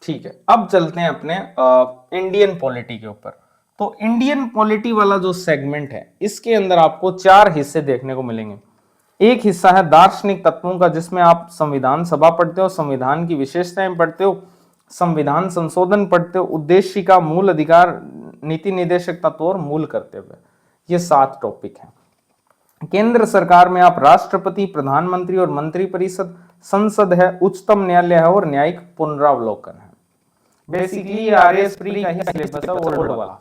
ठीक है, अब चलते हैं अपने इंडियन पॉलिटी के ऊपर। तो इंडियन पॉलिटी वाला जो सेगमेंट है, इसके अंदर आपको 4 हिस्से देखने को मिलेंगे। एक हिस्सा है दार्शनिक तत्वों का, जिसमें आप संविधान सभा पढ़ते हो, संविधान की विशेषताएं पढ़ते हो, संविधान संशोधन पढ़ते हो, उद्देशिका, मूल अधिकार, नीति निर्देशक तत्व और मूल कर्तव्य, ये 7 टॉपिक हैं। केंद्र सरकार में आप राष्ट्रपति, प्रधानमंत्री और मंत्रिपरिषद, संसद है, उच्चतम न्यायालय है और न्यायिक पुनरावलोकन है। बेसिकली आरएस प्री का ही सिलेबस है, ओल्ड वाला।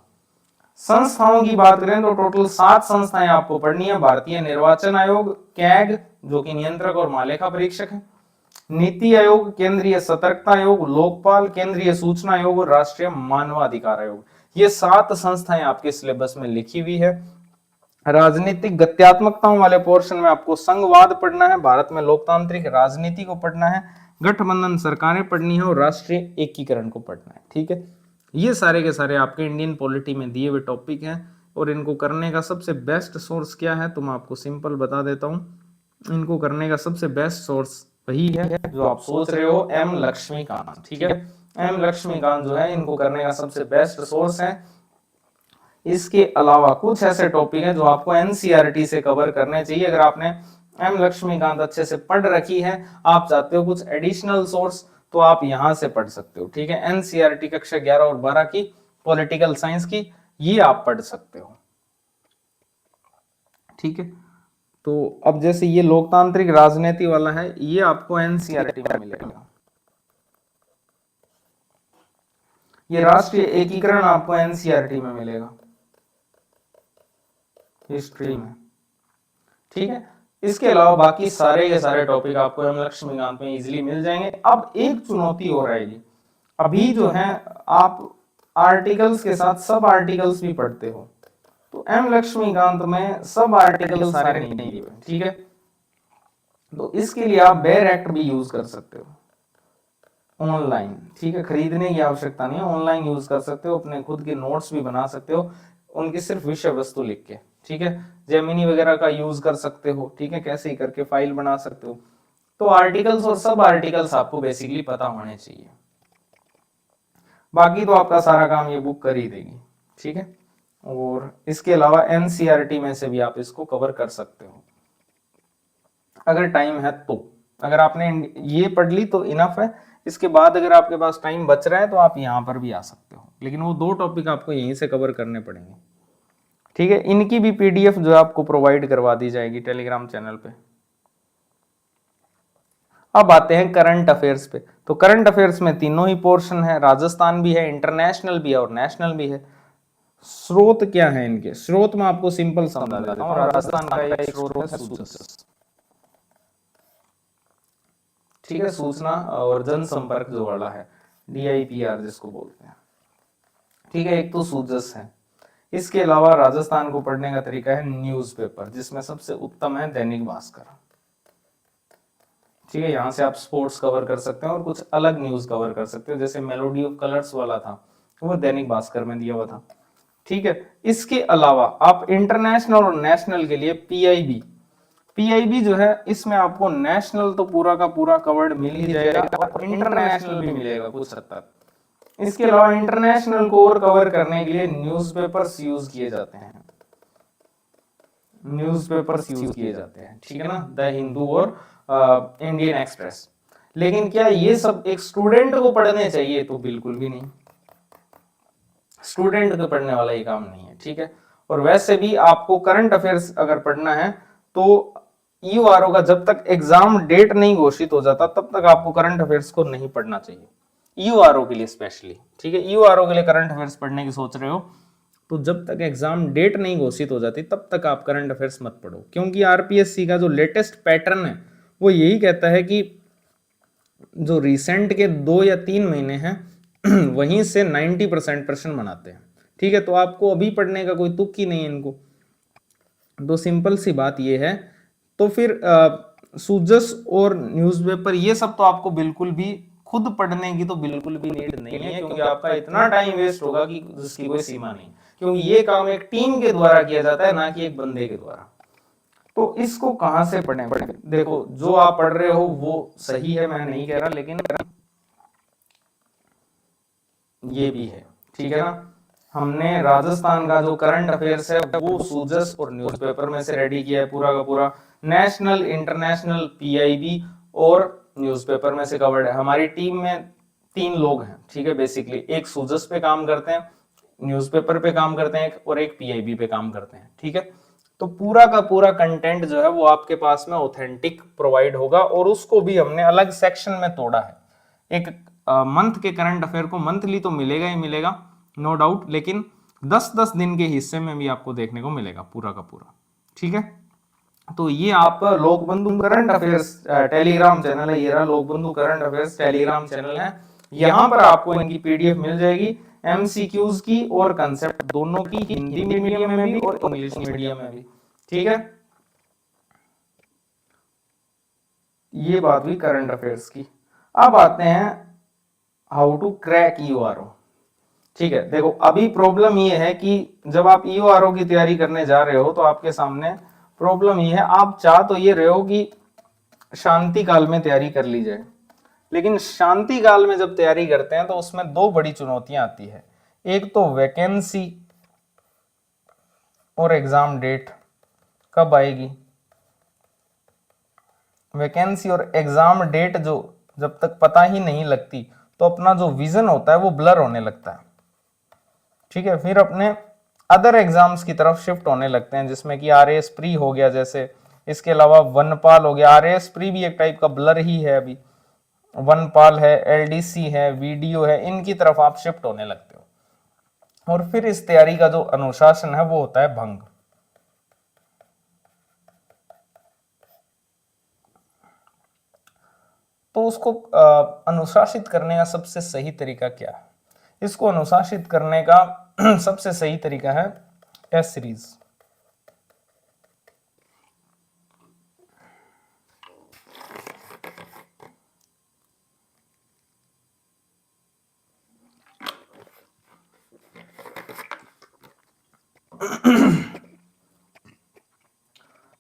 संस्थाओं की बात करें तो टोटल 7 संस्थाएं आपको पढ़नी है। भारतीय निर्वाचन आयोग, कैग जो कि नियंत्रक और महालेखा परीक्षक है, नीति आयोग, केंद्रीय सतर्कता आयोग, लोकपाल, केंद्रीय सूचना आयोग और राष्ट्रीय मानवाधिकार आयोग। ये 7 संस्थाएं आपके सिलेबस में लिखी हुई है। राजनीतिक गत्यात्मकताओं वाले पोर्शन में आपको संघवाद पढ़ना है, भारत में लोकतांत्रिक राजनीति को पढ़ना है, गठबंधन सरकारें पढ़नी है और राष्ट्रीय एकीकरण को पढ़ना है, ठीक है। ये सारे के सारे आपके इंडियन पॉलिटी में दिए हुए टॉपिक हैं, और इनको करने का सबसे बेस्ट सोर्स क्या है तो मैं आपको सिंपल बता देता हूं। इनको करने का सबसे बेस्ट सोर्स वही है जो आप सोच रहे हो, एम लक्ष्मीकांत, ठीक है। एम लक्ष्मीकांत जो है, इनको करने का सबसे बेस्ट सोर्स है। इसके अलावा कुछ ऐसे टॉपिक हैं जो आपको एनसीईआरटी से कवर करने चाहिए। अगर आपने एम लक्ष्मीकांत अच्छे से पढ़ रखी है, आप चाहते हो कुछ एडिशनल सोर्स, तो आप यहां से पढ़ सकते हो। ठीक है, एनसीईआरटी कक्षा 11 और 12 की पॉलिटिकल साइंस की, ये आप पढ़ सकते हो। ठीक है, तो अब जैसे ये लोकतांत्रिक राजनीति वाला है, ये आपको एनसीईआरटी में मिलेगा। ये राष्ट्रीय एकीकरण आपको एनसीईआरटी में मिलेगा, हिस्ट्री में। ठीक है, इसके अलावा बाकी सारे के सारे टॉपिक आपको एम लक्ष्मीकांत में इजीली मिल जाएंगे। अब एक चुनौती और आएगी, अभी जो है आप आर्टिकल्स के साथ सब आर्टिकल्स भी पढ़ते हो, तो एम लक्ष्मीकांत में सब आर्टिकल सारे नहीं दिए हुए। ठीक है, तो इसके लिए आप बेयर एक्ट भी यूज कर सकते हो ऑनलाइन। ठीक है, खरीदने की आवश्यकता नहीं है, ऑनलाइन यूज कर सकते हो, अपने खुद के नोट्स भी बना सकते हो उनकी सिर्फ विषय वस्तु लिख के। ठीक है, जेमिनी वगैरह का यूज कर सकते हो। ठीक है, कैसे ही करके फाइल बना सकते हो। तो आर्टिकल्स और सब आर्टिकल्स आपको बेसिकली पता होने चाहिए, बाकी तो आपका सारा काम ये बुक कर ही देगी। ठीक है, और इसके अलावा एनसीईआरटी में से भी आप इसको कवर कर सकते हो अगर टाइम है तो। अगर आपने ये पढ़ ली तो इनफ है, इसके बाद अगर आपके पास टाइम बच रहा है तो आप यहां पर भी आ सकते हो, लेकिन वो 2 टॉपिक आपको यहीं से कवर करने पड़ेंगे। ठीक है, इनकी भी पीडीएफ जो आपको प्रोवाइड करवा दी जाएगी टेलीग्राम चैनल पे। अब आते हैं करंट अफेयर्स पे। तो करंट अफेयर्स में तीनों ही पोर्शन है, राजस्थान भी है, इंटरनेशनल भी है और नेशनल भी है। स्रोत क्या है इनके? स्रोत में आपको सिंपल समझा देता हूं, राजस्थान का एक स्रोत है सूजस। ठीक है, सूचना और जनसंपर्क जो वाला है, DIPR जिसको बोलते हैं। ठीक है, एक तो सूजस है। इसके अलावा राजस्थान को पढ़ने का तरीका है न्यूज़पेपर, जिसमें सबसे उत्तम है दैनिक भास्कर। ठीक है, यहां से आप स्पोर्ट्स कवर कर सकते हैं और कुछ अलग न्यूज कवर कर सकते हो, जैसे मेलोडी ऑफ कलर्स वाला था वो दैनिक भास्कर में दिया हुआ था। ठीक है, इसके अलावा आप इंटरनेशनल और नेशनल के लिए पीआईबी जो है, इसमें आपको नेशनल तो पूरा का पूरा कवर्ड मिल ही जाएगा और इंटरनेशनल भी मिलेगा कुछ हद तक। इसके अलावा इंटरनेशनल को और कवर करने के लिए न्यूज़पेपर्स यूज किए जाते हैं, ठीक है ना, द हिंदू और इंडियन एक्सप्रेस। लेकिन क्या ये सब एक स्टूडेंट को पढ़ने चाहिए? तो बिल्कुल भी नहीं, स्टूडेंट को पढ़ने वाला ये काम नहीं है। ठीक है, और वैसे भी आपको करंट अफेयर्स अगर पढ़ना है तो ईयूआरओ का जब तक एग्जाम डेट नहीं घोषित हो जाता तब तक आपको करंट अफेयर्स को नहीं पढ़ना चाहिए, ईयूआरओ के लिए स्पेशली। ठीक है, ईयूआरओ के लिए करंट अफेयर्स पढ़ने की सोच रहे हो तो जब तक एग्जाम डेट नहीं घोषित हो जाती तब तक आप करंट अफेयर्स मत पढ़ो, क्योंकि आरपीएससी का जो लेटेस्ट पैटर्न है वो यही कहता है कि जो रिसेंट के 2 या 3 महीने हैं वहीं से 90% प्रश्न बनाते हैं। ठीक है, तो आपको अभी पढ़ने का कोई तुक ही नहीं है इनको, तो सिंपल सी बात ये है। तो फिर सूजस और न्यूज़पेपर ये सब तो आपको बिल्कुल भी खुद पढ़ने की तो बिल्कुल भी नीड नहीं है, क्योंकि आपका इतना टाइम वेस्ट होगा कि जिसकी कोई सीमा नहीं, क्योंकि ये काम एक टीम के द्वारा किया जाता है, ना कि एक बंदे के द्वारा। तो इसको कहां से पढ़े? देखो, जो आप पढ़ रहे हो वो सही है, मैं नहीं कह रहा, लेकिन ये भी है। ठीक है ना, हमने राजस्थान का जो करंट अफेयर्स है वो सूजस और न्यूज़पेपर में से रेडी किया है पूरा का पूरा, नेशनल इंटरनेशनल पीआईबी और न्यूज़पेपर में से कवर्ड है। हमारी टीम में 3 लोग हैं। ठीक है, बेसिकली एक सूजस पे काम करते हैं, न्यूज़पेपर पे काम करते हैं और एक पीआईबी पे काम करते हैं। ठीक है, तो पूरा का पूरा कंटेंट जो है वो आपके पास में ऑथेंटिक प्रोवाइड होगा, और उसको भी हमने अलग सेक्शन में तोड़ा है। एक मंथ के करंट अफेयर को मंथली तो मिलेगा ही मिलेगा, नो डाउट, लेकिन 10-10 दिन के हिस्से में भी आपको देखने को मिलेगा पूरा का पूरा। ठीक है, तो ये आप Lokbandhu current affairs Telegram channel है, ये रहा Lokbandhu current affairs Telegram channel है। यहां पर आपको इनकी पीडीएफ मिल जाएगी, एमसीक्यूज की और कंसेप्ट दोनों की, हिंदी मीडियम में भी और इंग्लिश मीडियम में भी। ठीक है, ये बात हुई करंट अफेयर्स की। अब आते हैं हाउ टू क्रैक ईयूआरओ। ठीक है, देखो अभी प्रॉब्लम ये है कि जब आप ईयूआरओ की तैयारी करने जा रहे हो तो आपके सामने प्रॉब्लम ये है, आप चाह तो ये रहे हो कि शांति काल में तैयारी कर ली जाए, लेकिन शांति काल में जब तैयारी करते हैं तो उसमें 2 बड़ी चुनौतियां आती है। एक तो वैकेंसी और एग्जाम डेट कब आएगी। वैकेंसी और एग्जाम डेट जो जब तक पता ही नहीं लगती तो अपना जो विजन होता है वो ब्लर होने लगता है, ठीक है। फिर अपने अदर एग्जाम्स की तरफ शिफ्ट होने लगते हैं, जिसमें कि आरएएस प्री हो गया जैसे, इसके अलावा वनपाल हो गया। आरएएस प्री भी एक टाइप का ब्लर ही है अभी। वनपाल है, एलडीसी है, वीडियो है, इनकी तरफ आप शिफ्ट होने लगते हो। और फिर इस तैयारी का जो अनुशासन है वो होता है भंग। तो उसको अनुशासित करने का सबसे सही तरीका क्या है? इसको अनुशासित करने का सबसे सही तरीका है टेस्ट सीरीज।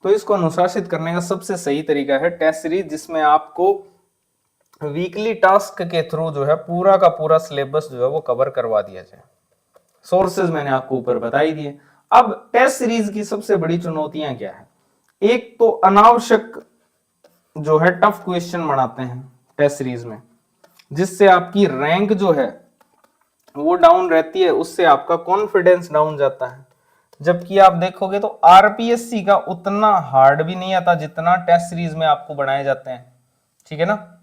तो इसको अनुशासित करने का सबसे सही तरीका है टेस्ट सीरीज, जिसमें आपको वीकली टास्क के थ्रू जो है पूरा का पूरा सिलेबस जो है वो कवर करवा दिया जाए। सोर्सेज मैंने आपको ऊपर बता ही दिए। अब टेस्ट सीरीज की सबसे बड़ी चुनौतियां क्या है? एक तो अनावश्यक जो है टफ क्वेश्चन बनाते हैं टेस्ट सीरीज में, जिससे आपकी रैंक जो है वो डाउन रहती है, उससे आपका कॉन्फिडेंस डाउन जाता है। जबकि आप देखोगे तो आरपीएससी का उतना हार्ड भी नहीं आता जितना टेस्ट सीरीज में आपको बनाए जाते हैं, ठीक है ना।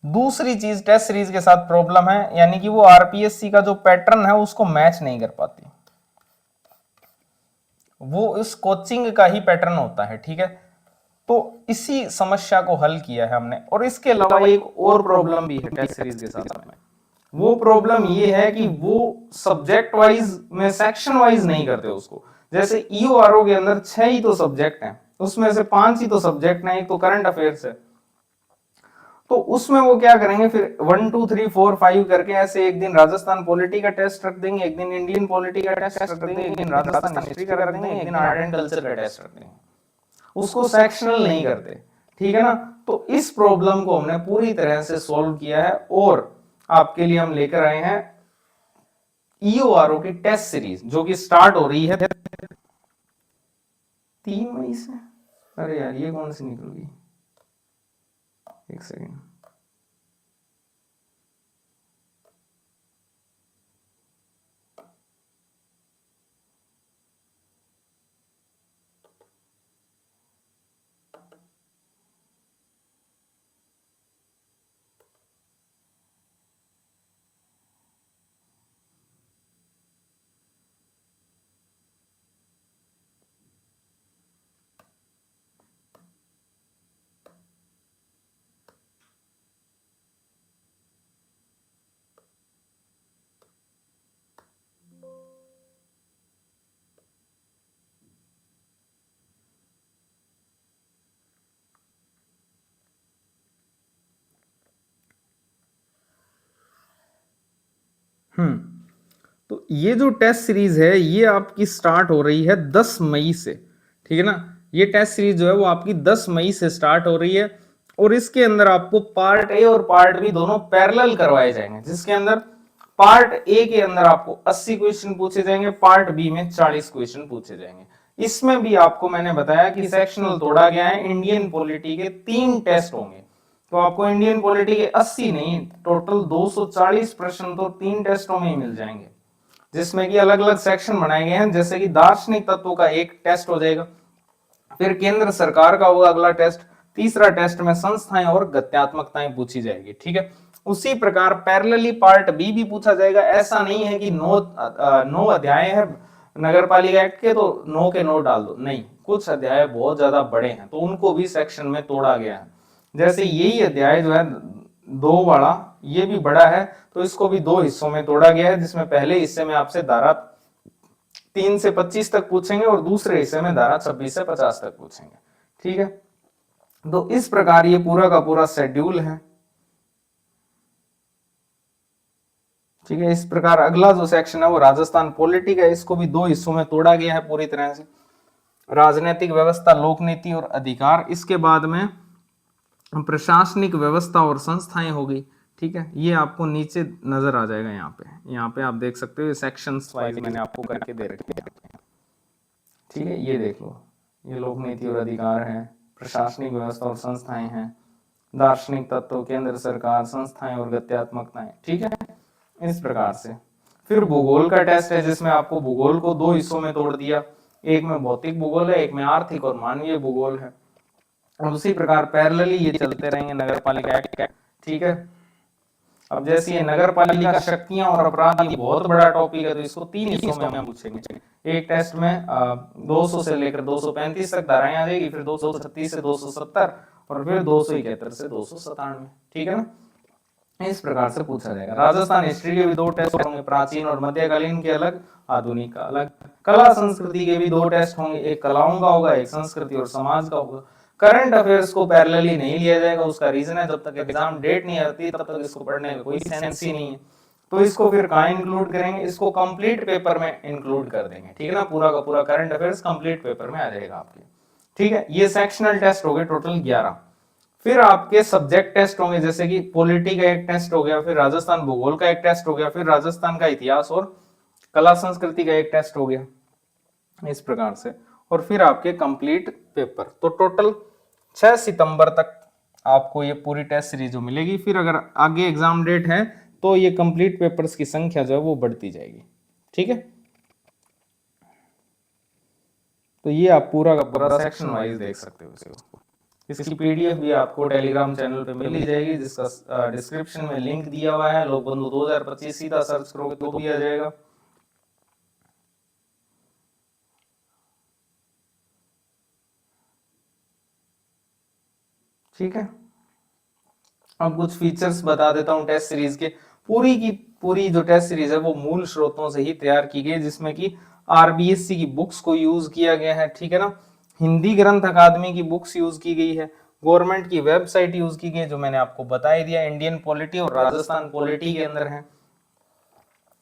दूसरी चीज टेस्ट सीरीज के साथ प्रॉब्लम है, यानी कि वो आरपीएससी का जो पैटर्न है उसको मैच नहीं कर पाती, वो इस कोचिंग का ही पैटर्न होता है, ठीक है। तो इसी समस्या को हल किया है हमने। और इसके अलावा एक और प्रॉब्लम भी है टेस्ट सीरीज के साथ में। वो प्रॉब्लम ये है कि वो सब्जेक्ट वाइज में सेक्शन वाइज नहीं करते उसको। जैसे ईओआरओ के अंदर 6 ही तो सब्जेक्ट हैं, उसमें से 5 ही तो सब्जेक्ट हैं, एक तो करंट अफेयर्स है। तो उसमें वो क्या करेंगे फिर 1 2 3 4 5 करके ऐसे एक दिन राजस्थान पॉलिटी का टेस्ट रख देंगे, एक दिन इंडियन पॉलिटी का टेस्ट रख देंगे, एक दिन राजस्थान हिस्ट्री का रख देंगे, एक दिन आर्ट एंड कल्चर का टेस्ट रख देंगे। उसको सेक्शनल नहीं करते, ठीक है ना। तो इस प्रॉब्लम को हमने पूरी तरह से सॉल्व किया है और आपके लिए हम लेकर आए हैं ईओआरओ की टेस्ट सीरीज, जो कि स्टार्ट हो रही है 3 मई से। अरे यार ये कौन सी निकल गई, एक सेकेंड। तो ये जो टेस्ट सीरीज है ये आपकी स्टार्ट हो रही है 10 मई से, ठीक है ना। ये टेस्ट सीरीज जो है वो आपकी 10 मई से स्टार्ट हो रही है और इसके अंदर आपको पार्ट ए और पार्ट बी दोनों पैरेलल करवाए जाएंगे, जिसके अंदर पार्ट ए के अंदर आपको 80 क्वेश्चन पूछे जाएंगे, पार्ट बी में 40 क्वेश्चन पूछे जाएंगे। इसमें भी आपको मैंने बताया कि सेक्शनल तोड़ा गया है। इंडियन पॉलिटी के 3 टेस्ट होंगे, तो आपको इंडियन पॉलिटी के 80 नहीं टोटल 240 प्रश्न तो 3 टेस्टों में ही मिल जाएंगे, जिसमें कि अलग अलग सेक्शन बनाए गए हैं। जैसे कि दार्शनिक तत्वों का एक टेस्ट हो जाएगा, फिर केंद्र सरकार का होगा अगला टेस्ट, तीसरा टेस्ट में संस्थाएं और गत्यात्मकताएं पूछी जाएगी, ठीक है। उसी प्रकार पैरेलली पार्ट बी भी पूछा जाएगा। ऐसा नहीं है कि 9 अध्याय है नगर पालिका एक्ट के तो 9 के 9 डाल दो, नहीं, कुछ अध्याय बहुत ज्यादा बड़े हैं तो उनको भी सेक्शन में तोड़ा गया है। जैसे यही अध्याय जो है 2 वाला ये भी बड़ा है तो इसको भी 2 हिस्सों में तोड़ा गया है, जिसमें पहले हिस्से में आपसे धारा 3 से 25 तक पूछेंगे और दूसरे हिस्से में धारा 26 से 50 तक पूछेंगे, ठीक है। तो इस प्रकार ये पूरा का पूरा शेड्यूल है, ठीक है। इस प्रकार अगला जो सेक्शन है वो राजस्थान पॉलिटी का, इसको भी 2 हिस्सों में तोड़ा गया है पूरी तरह से। राजनीतिक व्यवस्था, लोक नीति और अधिकार, इसके बाद में प्रशासनिक व्यवस्था और संस्थाएं हो गई, ठीक है। ये आपको नीचे नजर आ जाएगा, यहाँ पे आप देख सकते हो सेक्शंस वाइज मैंने आपको करके दे रखे हैं। ठीक है, ये देख लो, ये लोक नीति और अधिकार है, प्रशासनिक व्यवस्था और संस्थाएं हैं, दार्शनिक तत्व, केंद्र सरकार, संस्थाएं और गत्यात्मकताएं। ठीक है, इस प्रकार से। फिर भूगोल का टेस्ट है जिसमें आपको भूगोल को दो हिस्सों में तोड़ दिया, एक में भौतिक भूगोल है, एक में आर्थिक और मानवीय भूगोल है। और उसी प्रकार पैरेलली ये चलते रहेंगे नगर पालिका एक्ट। ठीक है, अब जैसे ये नगर पालिका शक्तियां और अपराध, ये बहुत बड़ा टॉपिक है, तो इसको तीन हिस्सों में हम पूछेंगे। एक टेस्ट में 200 से लेकर 235 तक धाराएं आ जाएगी, फिर 236 से 270 और फिर 271 से 297। ठीक है ना, इस प्रकार से पूछा जाएगा। राजस्थान हिस्ट्री के भी दो टेस्ट होंगे, प्राचीन और मध्यकालीन के अलग, आधुनिक का अलग। कला संस्कृति के भी दो टेस्ट होंगे, एक कलाओं का होगा, एक संस्कृति और समाज का होगा। करंट अफेयर्स को पैरेलली नहीं लिया जाएगा, उसका रीजन है जब तक एग्जाम डेट नहीं आती तब तक इसको पढ़ने का कोई सेंस ही नहीं है, तो इसको फिर कहाँ इंक्लूड करेंगे, इसको कंप्लीट पेपर में इंक्लूड कर देंगे। ठीक है ना, पूरा का पूरा करंट अफेयर्स कंप्लीट पेपर में आ जाएगा आपके। ठीक है, ये सेक्शनल टेस्ट हो गए टोटल 11। फिर आपके सब्जेक्ट टेस्ट होंगे, जैसे कि पॉलिटी का एक टेस्ट हो गया, फिर राजस्थान भूगोल का एक टेस्ट हो गया, फिर राजस्थान का इतिहास और कला संस्कृति का एक टेस्ट हो गया, इस प्रकार से। और फिर आपके कंप्लीट पेपर। तो टोटल 6 सितंबर तक आपको ये पूरी टेस्ट सीरीज जो मिलेगी। फिर अगर आगे एग्जाम डेट है तो ये कंप्लीट पेपर्स की संख्या जो है वो बढ़ती जाएगी। ठीक है, तो ये आप पूरा का पूरा सेक्शन वाइज देख सकते हो इसको। इसकी पीडीएफ भी आपको टेलीग्राम चैनल पे मिल जाएगी, जिसका डिस्क्रिप्शन में लिंक दिया हुआ है। लोक बंधु 2025 सीधा सर्च करोगे तो भी आ जाएगा। ठीक है, अब कुछ फीचर्स बता देता हूं टेस्ट सीरीज के। पूरी की पूरी जो टेस्ट सीरीज है वो मूल स्रोतों से ही तैयार की गई, जिसमें कि आरबीएससी की बुक्स को यूज किया गया है। ठीक है ना, हिंदी ग्रंथ अकादमी की बुक्स यूज की गई है, गवर्नमेंट की वेबसाइट यूज की गई जो मैंने आपको बता ही दिया, इंडियन पॉलिटी और राजस्थान पॉलिटी के अंदर है।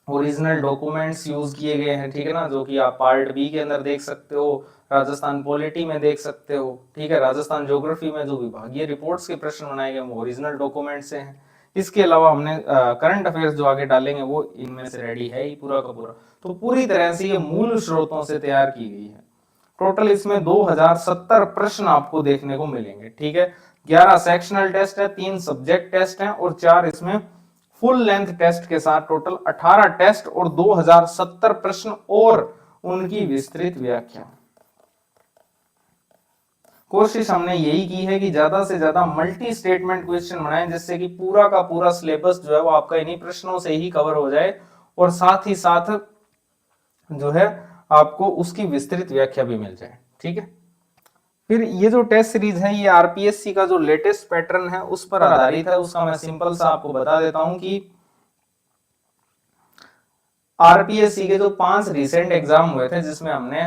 ओरिजिनल डॉक्यूमेंट्स यूज किए गए हैं। ठीक है ना, जो कि आप पार्ट बी के अंदर देख सकते हो, राजस्थान पॉलिटी में देख सकते हो। ठीक है, राजस्थान ज्योग्राफी में जो विभागीय रिपोर्ट्स के प्रश्न बनाए गए वो ओरिजिनल डॉक्यूमेंट से हैं। इसके अलावा हमने करंट अफेयर्स जो आगे डालेंगे वो इनमें से रेडी है ही पूरा का पूरा। तो पूरी तरह से ये मूल स्रोतों से तैयार की गई है। टोटल इसमें 2070 प्रश्न आपको देखने को मिलेंगे। ठीक है, 11 सेक्शनल टेस्ट है, 3 सब्जेक्ट टेस्ट हैं और 4 इसमें फुल लेंथ टेस्ट के साथ टोटल 18 टेस्ट और 2070 प्रश्न और उनकी विस्तृत व्याख्या। कोशिश हमने यही की है कि ज्यादा से ज्यादा मल्टी स्टेटमेंट क्वेश्चन बनाएं, जिससे कि पूरा का पूरा सिलेबस जो है वो आपका इन्हीं प्रश्नों से ही कवर हो जाए और साथ ही साथ जो है आपको उसकी विस्तृत व्याख्या भी मिल जाए। ठीक है, फिर ये जो टेस्ट सीरीज है ये आरपीएससी का जो लेटेस्ट पैटर्न है उस पर आधारित है। उसका मैं सिंपल सा आपको बता देता हूं कि आरपीएससी के जो 5 रिसेंट एग्जाम हुए थे, जिसमें हमने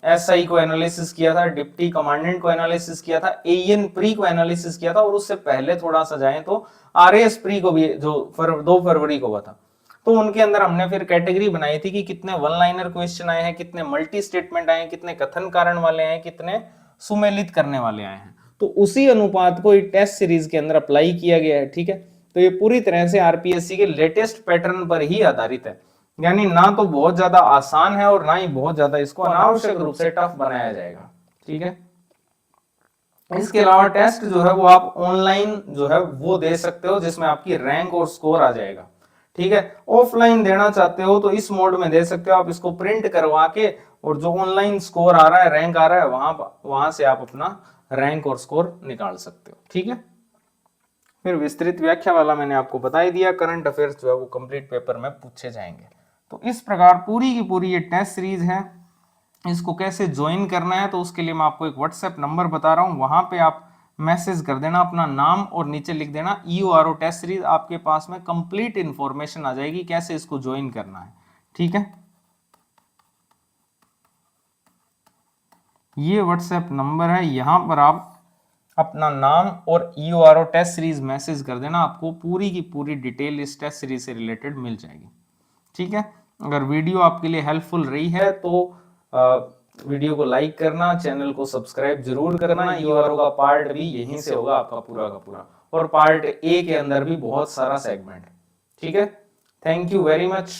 एसआई को एनालिसिस किया था, डिप्टी कमांडेंट को एनालिसिस किया था, एएन प्री को एनालिसिस किया था और उससे पहले थोड़ा सा जाए तो आरएएस प्री को भी जो 2 फरवरी को हुआ था, तो उनके अंदर हमने फिर कैटेगरी बनाई थी कि कितने वन लाइनर क्वेश्चन आए हैं, कितने मल्टी स्टेटमेंट आए हैं, कितने कथन कारण वाले आए हैं, कितने सुमेलित करने वाले आए हैं। तो उसी अनुपात को टेस्ट सीरीज के अंदर अप्लाई किया गया है। ठीक है, तो ये पूरी तरह से आरपीएससी के लेटेस्ट पैटर्न पर ही आधारित है, यानी ना तो बहुत ज्यादा आसान है और ना ही बहुत ज्यादा इसको अनावश्यक रूप से टफ बनाया जाएगा। ठीक है, इसके अलावा टेस्ट जो है वो आप ऑनलाइन जो है वो दे सकते हो, जिसमें आपकी रैंक और स्कोर आ जाएगा। ठीक है, ऑफलाइन देना चाहते हो तो इस मोड में दे सकते हो, आप इसको प्रिंट करवा के और जो ऑनलाइन स्कोर आ रहा है, रैंक आ रहा है, वहां से आप अपना रैंक और स्कोर निकाल सकते हो। ठीक है, फिर विस्तृत व्याख्या वाला मैंने आपको बता ही दिया। करंट अफेयर्स जो है वो कंप्लीट पेपर में पूछे जाएंगे। तो इस प्रकार पूरी की पूरी ये टेस्ट सीरीज है। इसको कैसे ज्वाइन करना है तो उसके लिए मैं आपको एक व्हाट्सएप नंबर बता रहा हूं, वहां पे आप मैसेज कर देना अपना नाम और नीचे लिख देना EORO टेस्ट सीरीज। आपके पास में कंप्लीट इंफॉर्मेशन आ जाएगी कैसे इसको ज्वाइन करना है। ठीक है, ये व्हाट्सएप नंबर है, यहां पर आप अपना नाम और EORO टेस्ट सीरीज मैसेज कर देना, आपको पूरी की पूरी डिटेल इस टेस्ट सीरीज से रिलेटेड मिल जाएगी। ठीक है, अगर वीडियो आपके लिए हेल्पफुल रही है तो वीडियो को लाइक करना, चैनल को सब्सक्राइब जरूर करना। EORO का पार्ट भी यहीं से होगा आपका पूरा का पूरा, और पार्ट ए के अंदर भी बहुत सारा सेगमेंट। ठीक है, थैंक यू वेरी मच।